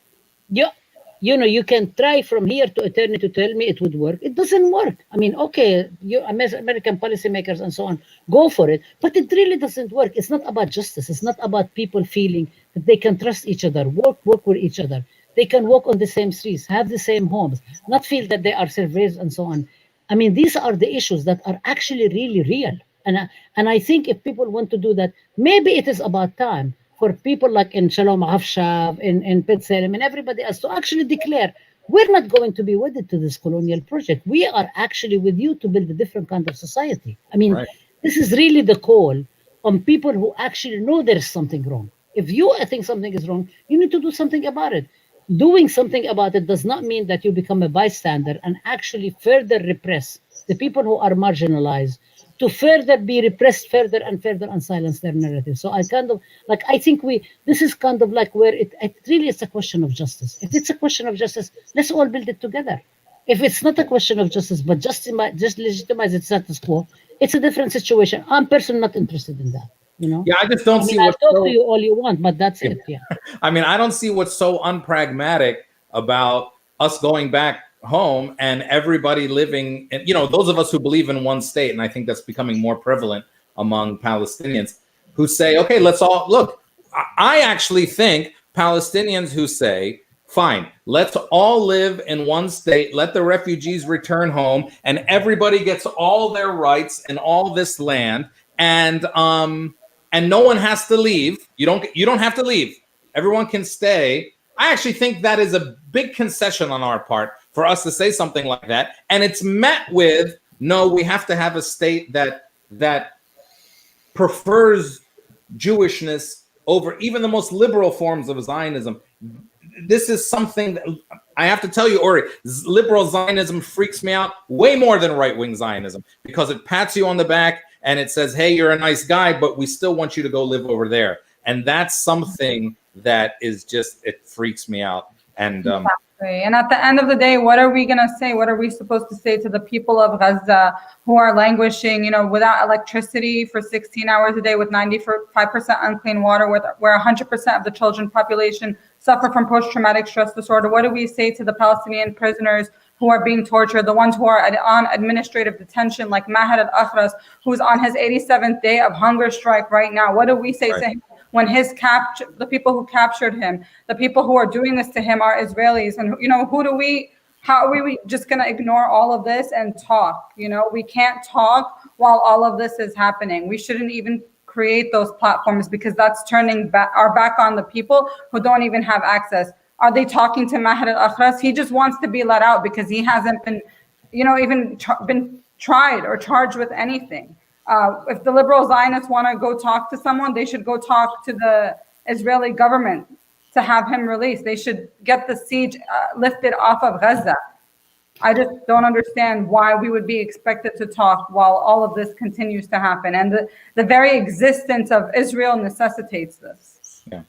you can try from here to eternity to tell me it would work. It doesn't work. I mean, okay, you American policymakers and so on, go for it, but it really doesn't work. It's not about justice. It's not about people feeling that they can trust each other, work with each other. They can walk on the same streets, have the same homes, not feel that they are surveilled and so on. I mean, these are the issues that are actually really real. And I think if people want to do that, maybe it is about time for people like in Shalom Afshab, in B'Tselem, and everybody else to actually declare, we're not going to be wedded to this colonial project. We are actually with you to build a different kind of society. I mean, Right. this is really the call on people who actually know there is something wrong. If you think something is wrong, you need to do something about it. Doing something about it does not mean that you become a bystander and actually further repress the people who are marginalized, to further be repressed further and further and silence their narrative. So I kind of like, I think this is kind of like where it really is a question of justice. If it's a question of justice, let's all build it together. If it's not a question of justice, but just legitimize its status quo, it's a different situation. I'm personally not interested in that. Yeah, I just don't see I'll what's talk so, to you all you want, but that's it. Yeah. I mean, I don't see what's so unpragmatic about us going back home and everybody living, and those of us who believe in one state, and I think that's becoming more prevalent among Palestinians, who say, okay, let's all look. I actually think Palestinians who say, fine, let's all live in one state, let the refugees return home, and everybody gets all their rights and all this land, and no one has to leave. You don't have to leave. Everyone can stay. I actually think that is a big concession on our part for us to say something like that. And it's met with, no, we have to have a state that prefers Jewishness over even the most liberal forms of Zionism. This is something that I have to tell you, Ori, liberal Zionism freaks me out way more than right-wing Zionism, because it pats you on the back and it says, hey, you're a nice guy, but we still want you to go live over there. And that's something that is just, it freaks me out. And exactly. And at the end of the day, what are we going to say? What are we supposed to say to the people of Gaza who are languishing, without electricity for 16 hours a day, with 95% unclean water, where 100% of the children population suffer from post-traumatic stress disorder? What do we say to the Palestinian prisoners who are being tortured, the ones who are on administrative detention, like Maher al-Akhras, who's on his 87th day of hunger strike right now? What do we say to him when the people who captured him, the people who are doing this to him are Israelis? And how are we just going to ignore all of this and talk? We can't talk while all of this is happening. We shouldn't even create those platforms, because that's turning our back on the people who don't even have access. Are they talking to Maher al-Akhras? He just wants to be let out because he hasn't been, even been tried or charged with anything. If the liberal Zionists want to go talk to someone, they should go talk to the Israeli government to have him released. They should get the siege lifted off of Gaza. I just don't understand why we would be expected to talk while all of this continues to happen. And the very existence of Israel necessitates this. Yeah.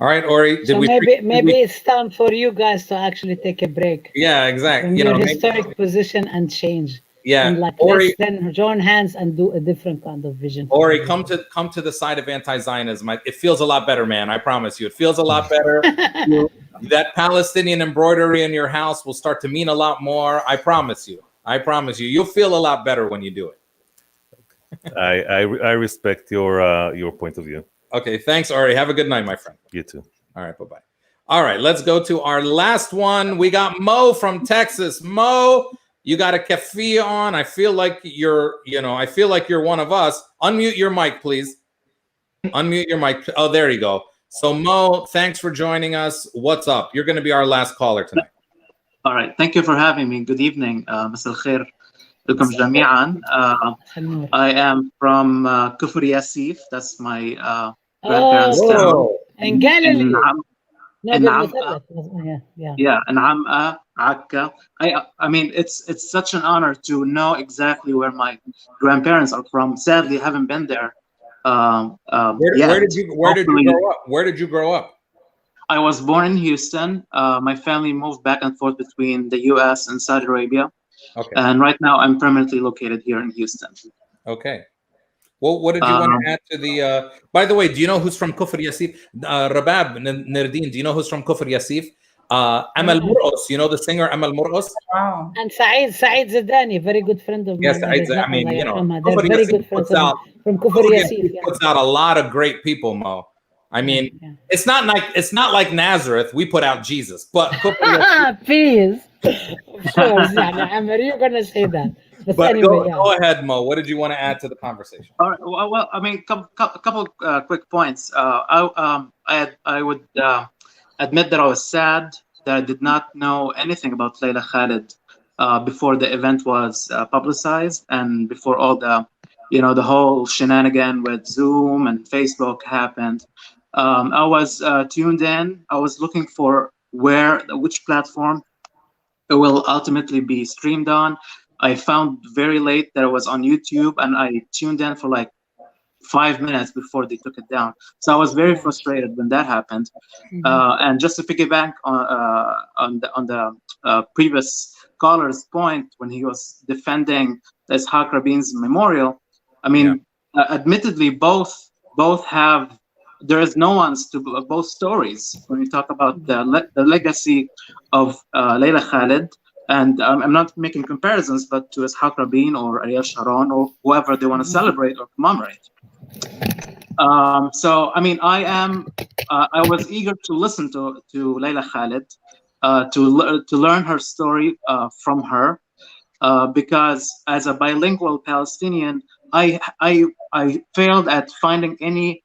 All right, Ori. Maybe it's time for you guys to actually take a break. Yeah, exactly. From your historic position and change. Yeah, and Ori, let's then join hands and do a different kind of vision. Ori, come to the side of anti-Zionism. It feels a lot better, man. I promise you, it feels a lot better. That Palestinian embroidery in your house will start to mean a lot more. I promise you. You'll feel a lot better when you do it. I respect your point of view. Okay, thanks, Ori. Have a good night, my friend. You too. All right, bye-bye. All right, let's go to our last one. We got Mo from Texas. Mo, you got a keffiyeh on. I feel like you're one of us. Unmute your mic, please. Unmute your mic. Oh, there you go. So Mo, thanks for joining us. What's up? You're going to be our last caller tonight. All right. Thank you for having me. Good evening. مساء الخير لكم جميعا. I am from Kufr Yasif. That's my grandparents' town. In Galilee. in Am'a, Akka. I mean, it's such an honor to know exactly where my grandparents are from. Sadly, I haven't been there. Where did you grow up? I was born in Houston. My family moved back and forth between the U.S. and Saudi Arabia. Okay. And right now, I'm permanently located here in Houston. Okay. Well, what did you want to add to the? By the way, do you know who's from Kufr Yasif? Rabab Nerdeen, do you know who's from Kufr Yasif? Amal Mur'os, you know the singer Amal Mur'os? Wow. And Saeed Zidani, very good friend of Yes, mine. I mean, you know, they're Kufr very Yassif good friends puts out, from Kufr Kufr Yassif. Yassif puts out a lot of great people, Mo. I mean, Yeah. it's not like Nazareth. We put out Jesus, but Kufr Yassif, Please. Of course, yeah, Amer, you're gonna say that. But anyway, go ahead, Mo. What did you want to add to the conversation? All right. Well, I mean, a couple quick points. I would admit that I was sad that I did not know anything about Layla Khalid before the event was publicized and before all the, the whole shenanigan with Zoom and Facebook happened. I was tuned in. I was looking for which platform it will ultimately be streamed on. I found very late that it was on YouTube, and I tuned in for like 5 minutes before they took it down. So I was very frustrated when that happened. And just to piggyback on the previous caller's point when he was defending Ishaq Rabin's memorial, I mean, admittedly, both have. There is nuance to both stories when we talk about the legacy of Layla Khalid. And I'm not making comparisons, but to Ishaq Rabin or Ariel Sharon or whoever they want to celebrate or commemorate. So, I mean, I was eager to listen to Layla Khalid, to learn her story from her, because as a bilingual Palestinian, I failed at finding any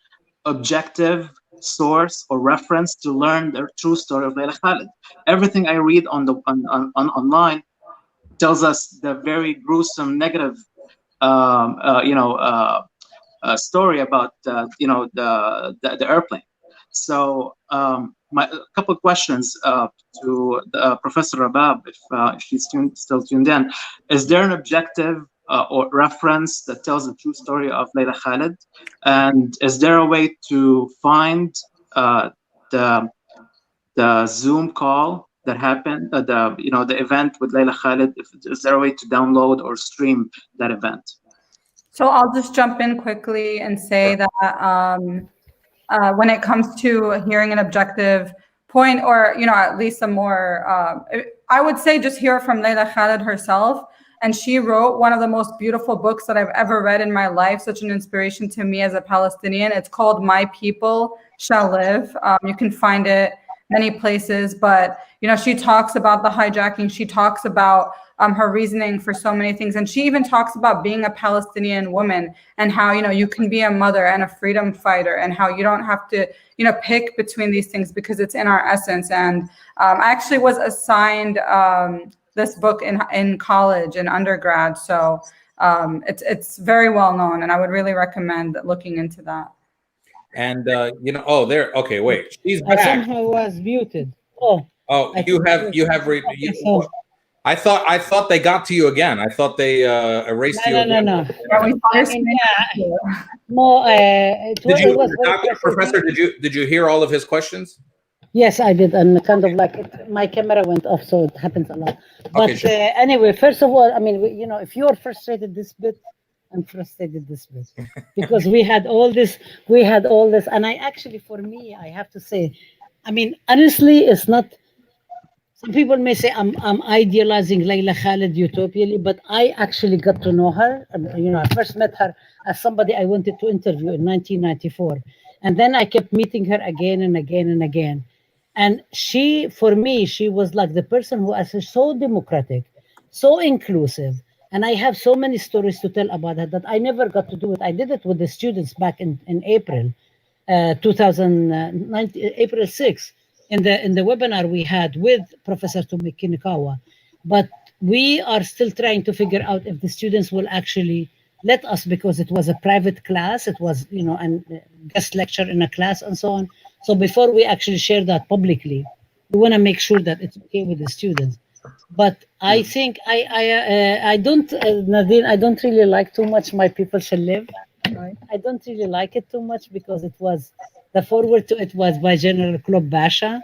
objective source or reference to learn the true story of Layla Khalid. Everything I read online tells us the very gruesome, negative, story about the airplane. So a couple of questions to Professor Rabab, if she's still tuned in. Is there an objective or reference that tells the true story of Layla Khalid? And is there a way to find the Zoom call that happened, the event with Layla Khalid? Is there a way to download or stream that event? So I'll just jump in quickly and say that when it comes to hearing an objective point, or at least a more, I would say just hear from Layla Khalid herself. And she wrote one of the most beautiful books that I've ever read in my life, such an inspiration to me as a Palestinian. It's called My People Shall Live. You can find it many places, but she talks about the hijacking. She talks about her reasoning for so many things. And she even talks about being a Palestinian woman and how, you can be a mother and a freedom fighter and how you don't have to, pick between these things because it's in our essence. And I actually was assigned this book in college and undergrad. So it's very well known, and I would really recommend looking into that. And okay, wait, she's back. I somehow was muted. I thought they got to you again. I thought they erased you. No. Professor, did you hear all of his questions? Yes, I did, and kind of like my camera went off, so it happens a lot. But okay, sure. Anyway, first of all, I mean, if you're frustrated this bit, I'm frustrated this bit because we had all this, and I actually, for me, I have to say, I mean, honestly, it's not. Some people may say I'm idealizing Layla Khalid utopially, but I actually got to know her. I first met her as somebody I wanted to interview in 1994, and then I kept meeting her again and again and again. And for me, she was like the person who was so democratic, so inclusive. And I have so many stories to tell about her that I never got to do it. I did it with the students back in April 2019, April 6th, in the webinar we had with Professor Tomomi Kinikawa. But we are still trying to figure out if the students will actually let us, because it was a private class. It was, a guest lecture in a class and so on. So before we actually share that publicly, we want to make sure that it's okay with the students. But I think I don't, Nerdeen, I don't really like too much My People Shall Live. Right? I don't really like it too much because it was, the forward to it was by General Klob Basha.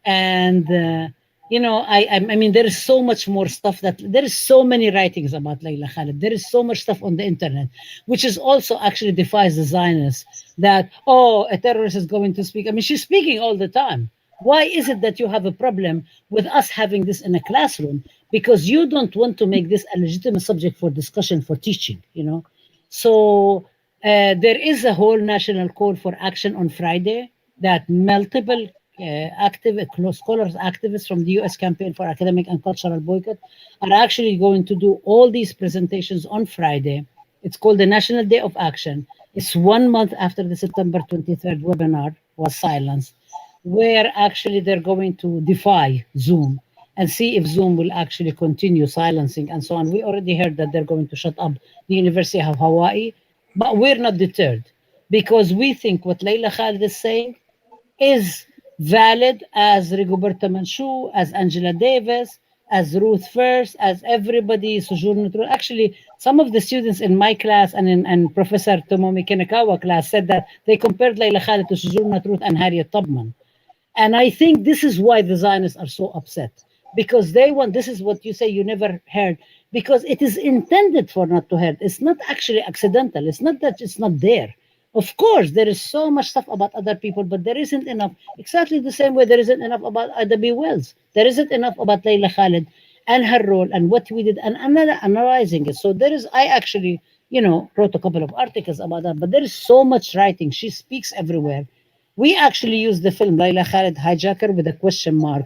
And, I mean, there is so much more stuff there is so many writings about Layla Khalid. There is so much stuff on the internet, which is also actually defies the Zionists that, a terrorist is going to speak. I mean, she's speaking all the time. Why is it that you have a problem with us having this in a classroom? Because you don't want to make this a legitimate subject for discussion, for teaching, you know? So there is a whole national call for action on Friday that multiple scholars, activists from the US Campaign for Academic and Cultural Boycott are actually going to do all these presentations on Friday. It's called the National Day of Action. It's 1 month after the September 23rd webinar was silenced, where actually they're going to defy Zoom and see if Zoom will actually continue silencing and so on. We already heard that they're going to shut up the University of Hawaii, but we're not deterred because we think what Layla Khalid is saying is valid as Rigoberta Menchú, as Angela Davis, as Ruth First, as everybody, Sojourner Truth. Actually, some of the students in my class and Professor Tomomi Kinakawa class said that they compared Layla Khalid to Sojourner Truth and Harriet Tubman. And I think this is why the Zionists are so upset, because they want, this is what you say you never heard, because it is intended for not to hurt. It's not actually accidental. It's not that it's not there. Of course, there is so much stuff about other people, but there isn't enough. Exactly the same way there isn't enough about Ida B. Wells. There isn't enough about Layla Khalid and her role and what we did and analyzing it. So there is, I actually, wrote a couple of articles about that, but there is so much writing. She speaks everywhere. We actually use the film Layla Khalid Hijacker with a question mark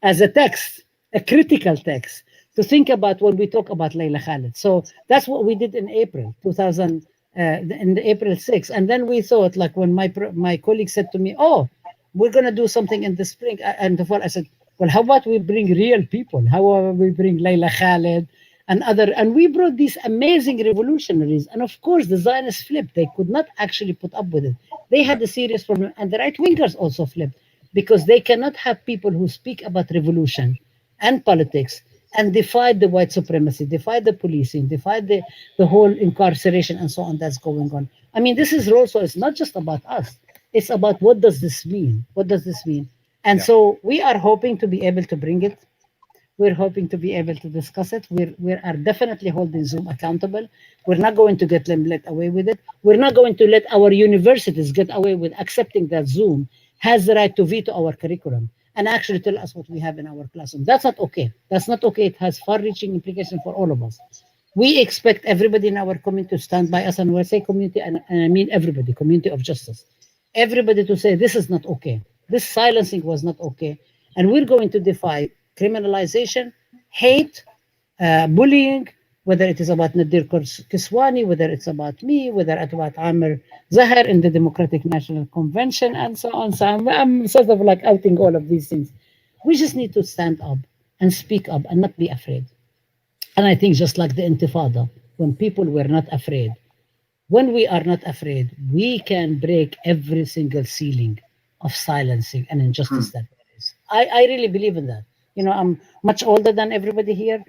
as a text, a critical text, to think about when we talk about Layla Khalid. So that's what we did in April 2000, in the April 6th. And then we thought, like when my colleague said to me, oh, we're going to do something in the spring and the fall, I said, well, how about we bring real people? How about we bring Layla Khalid and we brought these amazing revolutionaries. And of course, the Zionists flipped. They could not actually put up with it. They had a serious problem. And the right-wingers also flipped because they cannot have people who speak about revolution and politics and defy the white supremacy, defy the policing, defy the whole incarceration and so on that's going on. I mean, this is also, it's not just about us. It's about what does this mean? What does this mean? And so we are hoping to be able to bring it. We're hoping to be able to discuss it. We are definitely holding Zoom accountable. We're not going to get them let away with it. We're not going to let our universities get away with accepting that Zoom has the right to veto our curriculum and actually tell us what we have in our classroom. That's not okay. That's not okay. It has far-reaching implications for all of us. We expect everybody in our community to stand by us, and when I say community, and I mean everybody, community of justice, everybody to say this is not okay. This silencing was not okay. And we're going to defy criminalization, hate, bullying, whether it is about Nerdeen Kiswani, whether it's about me, whether it's about Amer Zahar in the Democratic National Convention, and so on. So I'm sort of like outing all of these things. We just need to stand up and speak up and not be afraid. And I think just like the Intifada, when people were not afraid, when we are not afraid, we can break every single ceiling of silencing and injustice that there is. I really believe in that. I'm much older than everybody here.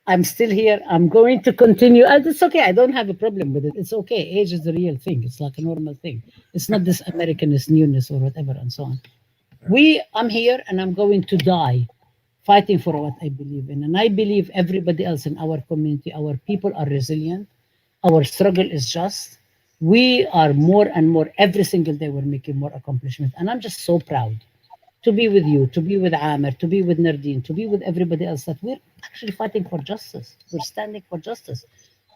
I'm still here. I'm going to continue. It's okay. I don't have a problem with it. It's okay. Age is the real thing. It's like a normal thing. It's not this Americanist newness or whatever and so on. I'm here and I'm going to die fighting for what I believe in. And I believe everybody else in our community, our people are resilient. Our struggle is just. We are more and more, every single day we're making more accomplishments. And I'm just so proud to be with you, to be with Amer, to be with Nerdeen, to be with everybody else, that we're actually fighting for justice. We're standing for justice.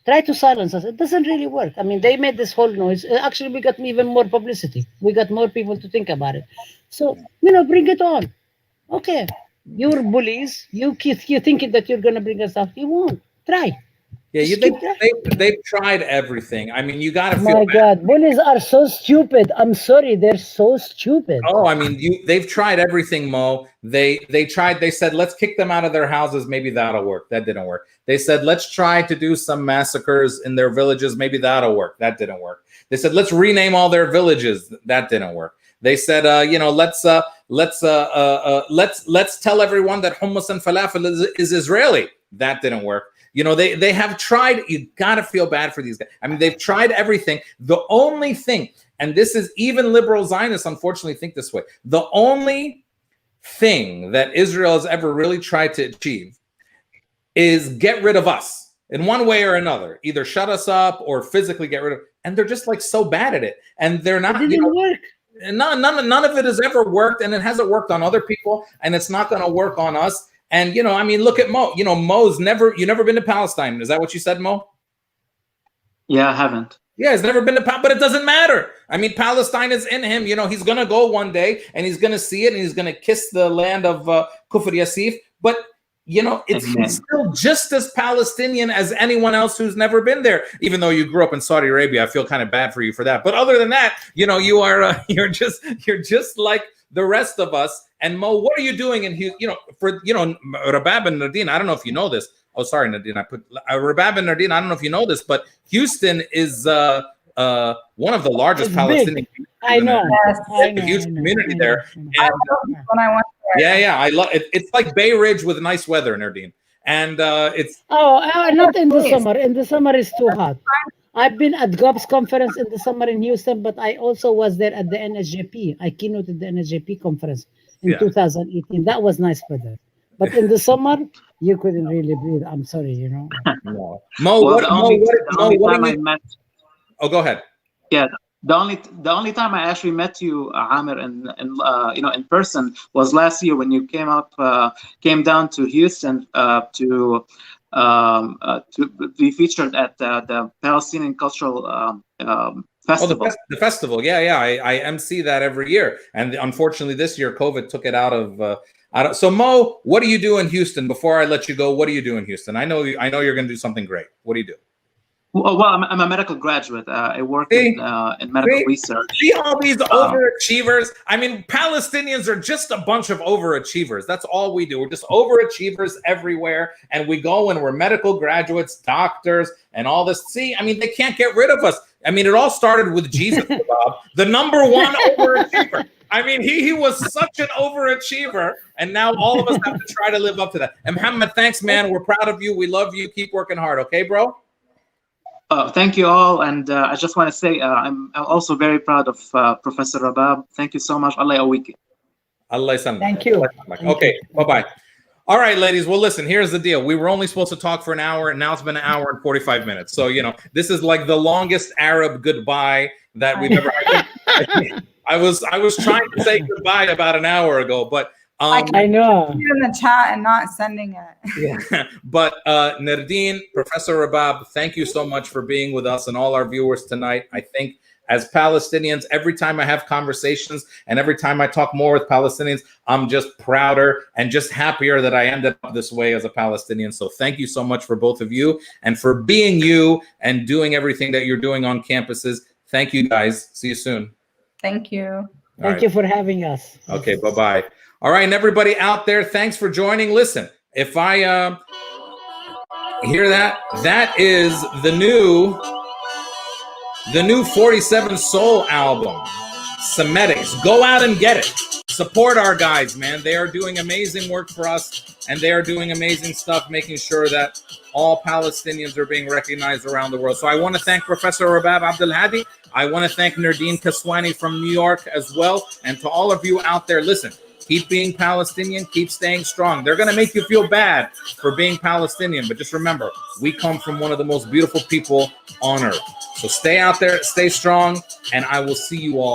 Try to silence us. It doesn't really work. I mean, they made this whole noise. Actually, we got even more publicity. We got more people to think about it. So, bring it on. Okay, you're bullies. You thinking that you're going to bring us up. You won't. Try. Yeah, they've tried everything. I mean, you got to feel My bad. God, bullies are so stupid. I'm sorry, they're so stupid. Oh, I mean, they've tried everything, Mo. They tried. They said, let's kick them out of their houses. Maybe that'll work. That didn't work. They said, let's try to do some massacres in their villages. Maybe that'll work. That didn't work. They said, let's rename all their villages. That didn't work. They said, let's tell everyone that hummus and falafel is Israeli. That didn't work. They have tried. You got to feel bad for these guys. I mean, they've tried everything. The only thing, and this is even liberal Zionists, unfortunately, think this way. The only thing that Israel has ever really tried to achieve is get rid of us in one way or another, either shut us up or physically get rid of. And they're just like so bad at it. And they're not. It didn't work. And none of it has ever worked, and it hasn't worked on other people, and it's not going to work on us. And I mean, look at Mo. Mo's you never been to Palestine. Is that what you said, Mo? Yeah, I haven't. Yeah, he's never been to Palestine, but it doesn't matter. I mean, Palestine is in him. He's going to go one day, and he's going to see it, and he's going to kiss the land of Kufr Yasif. But he's still just as Palestinian as anyone else who's never been there. Even though you grew up in Saudi Arabia, I feel kind of bad for you for that. But other than that, you are you're just like the rest of us. And Mo, what are you doing in Rabab and Nerdeen? I don't know if you know this. Oh, sorry, Nerdeen. I put Rabab and Nerdeen. I don't know if you know this, but Houston is one of the largest Palestinian communities. I know. A huge community there. And, when I went there. Yeah, I love it. It's like Bay Ridge with nice weather, Nerdeen. And it's not in the summer. In the summer it's too hot. I've been at GOPS conference in the summer in Houston, but I also was there at the NSJP. I keynoted the NSJP conference in 2018. That was nice weather. But in the summer, you couldn't really breathe. I'm sorry, No. Mo, well, I met. Oh, go ahead. Yeah, the only time I actually met you, Amer, in person was last year when you came down to Houston to be featured at the Palestinian Cultural Festival. Oh, the festival. Yeah. I MC that every year, and unfortunately this year COVID took it out of. So Mo, what do you do in Houston? Before I let you go, what do you do in Houston? I know you're going to do something great. What do you do? Well, I'm a medical graduate. I work in medical research. See all these overachievers? I mean, Palestinians are just a bunch of overachievers. That's all we do. We're just overachievers everywhere. And we go and we're medical graduates, doctors, and all this. See, I mean, they can't get rid of us. I mean, it all started with Jesus, Bob, the number one overachiever. I mean, he was such an overachiever, and now all of us have to try to live up to that. And Muhammad, thanks, man. We're proud of you. We love you. Keep working hard. Okay, bro? Thank you all, and I just want to say I'm also very proud of Professor Rabab. Thank you so much. Allah yawiki. Allah yasam. Thank you. Okay, bye-bye. All right, ladies. Well, listen, here's the deal. We were only supposed to talk for an hour, and now it's been an hour and 45 minutes. So, this is like the longest Arab goodbye that we've ever had. I was trying to say goodbye about an hour ago, but I know. In the chat and not sending it. Yeah. But Nerdeen, Professor Rabab, thank you so much for being with us and all our viewers tonight. I think as Palestinians, every time I have conversations and every time I talk more with Palestinians, I'm just prouder and just happier that I ended up this way as a Palestinian. So thank you so much for both of you and for being you and doing everything that you're doing on campuses. Thank you, guys. See you soon. Thank you. Thank you for having us. Okay, bye-bye. All right, and everybody out there, thanks for joining. Listen, if I hear that is the new 47 Soul album, Semetics. Go out and get it. Support our guys, man. They are doing amazing work for us, and they are doing amazing stuff, making sure that all Palestinians are being recognized around the world. So I want to thank Professor Rabab Abdulhadi. I want to thank Nerdeen Kiswani from New York as well. And to all of you out there, listen, keep being Palestinian, keep staying strong. They're going to make you feel bad for being Palestinian, but just remember, we come from one of the most beautiful people on earth. So stay out there, stay strong, and I will see you all.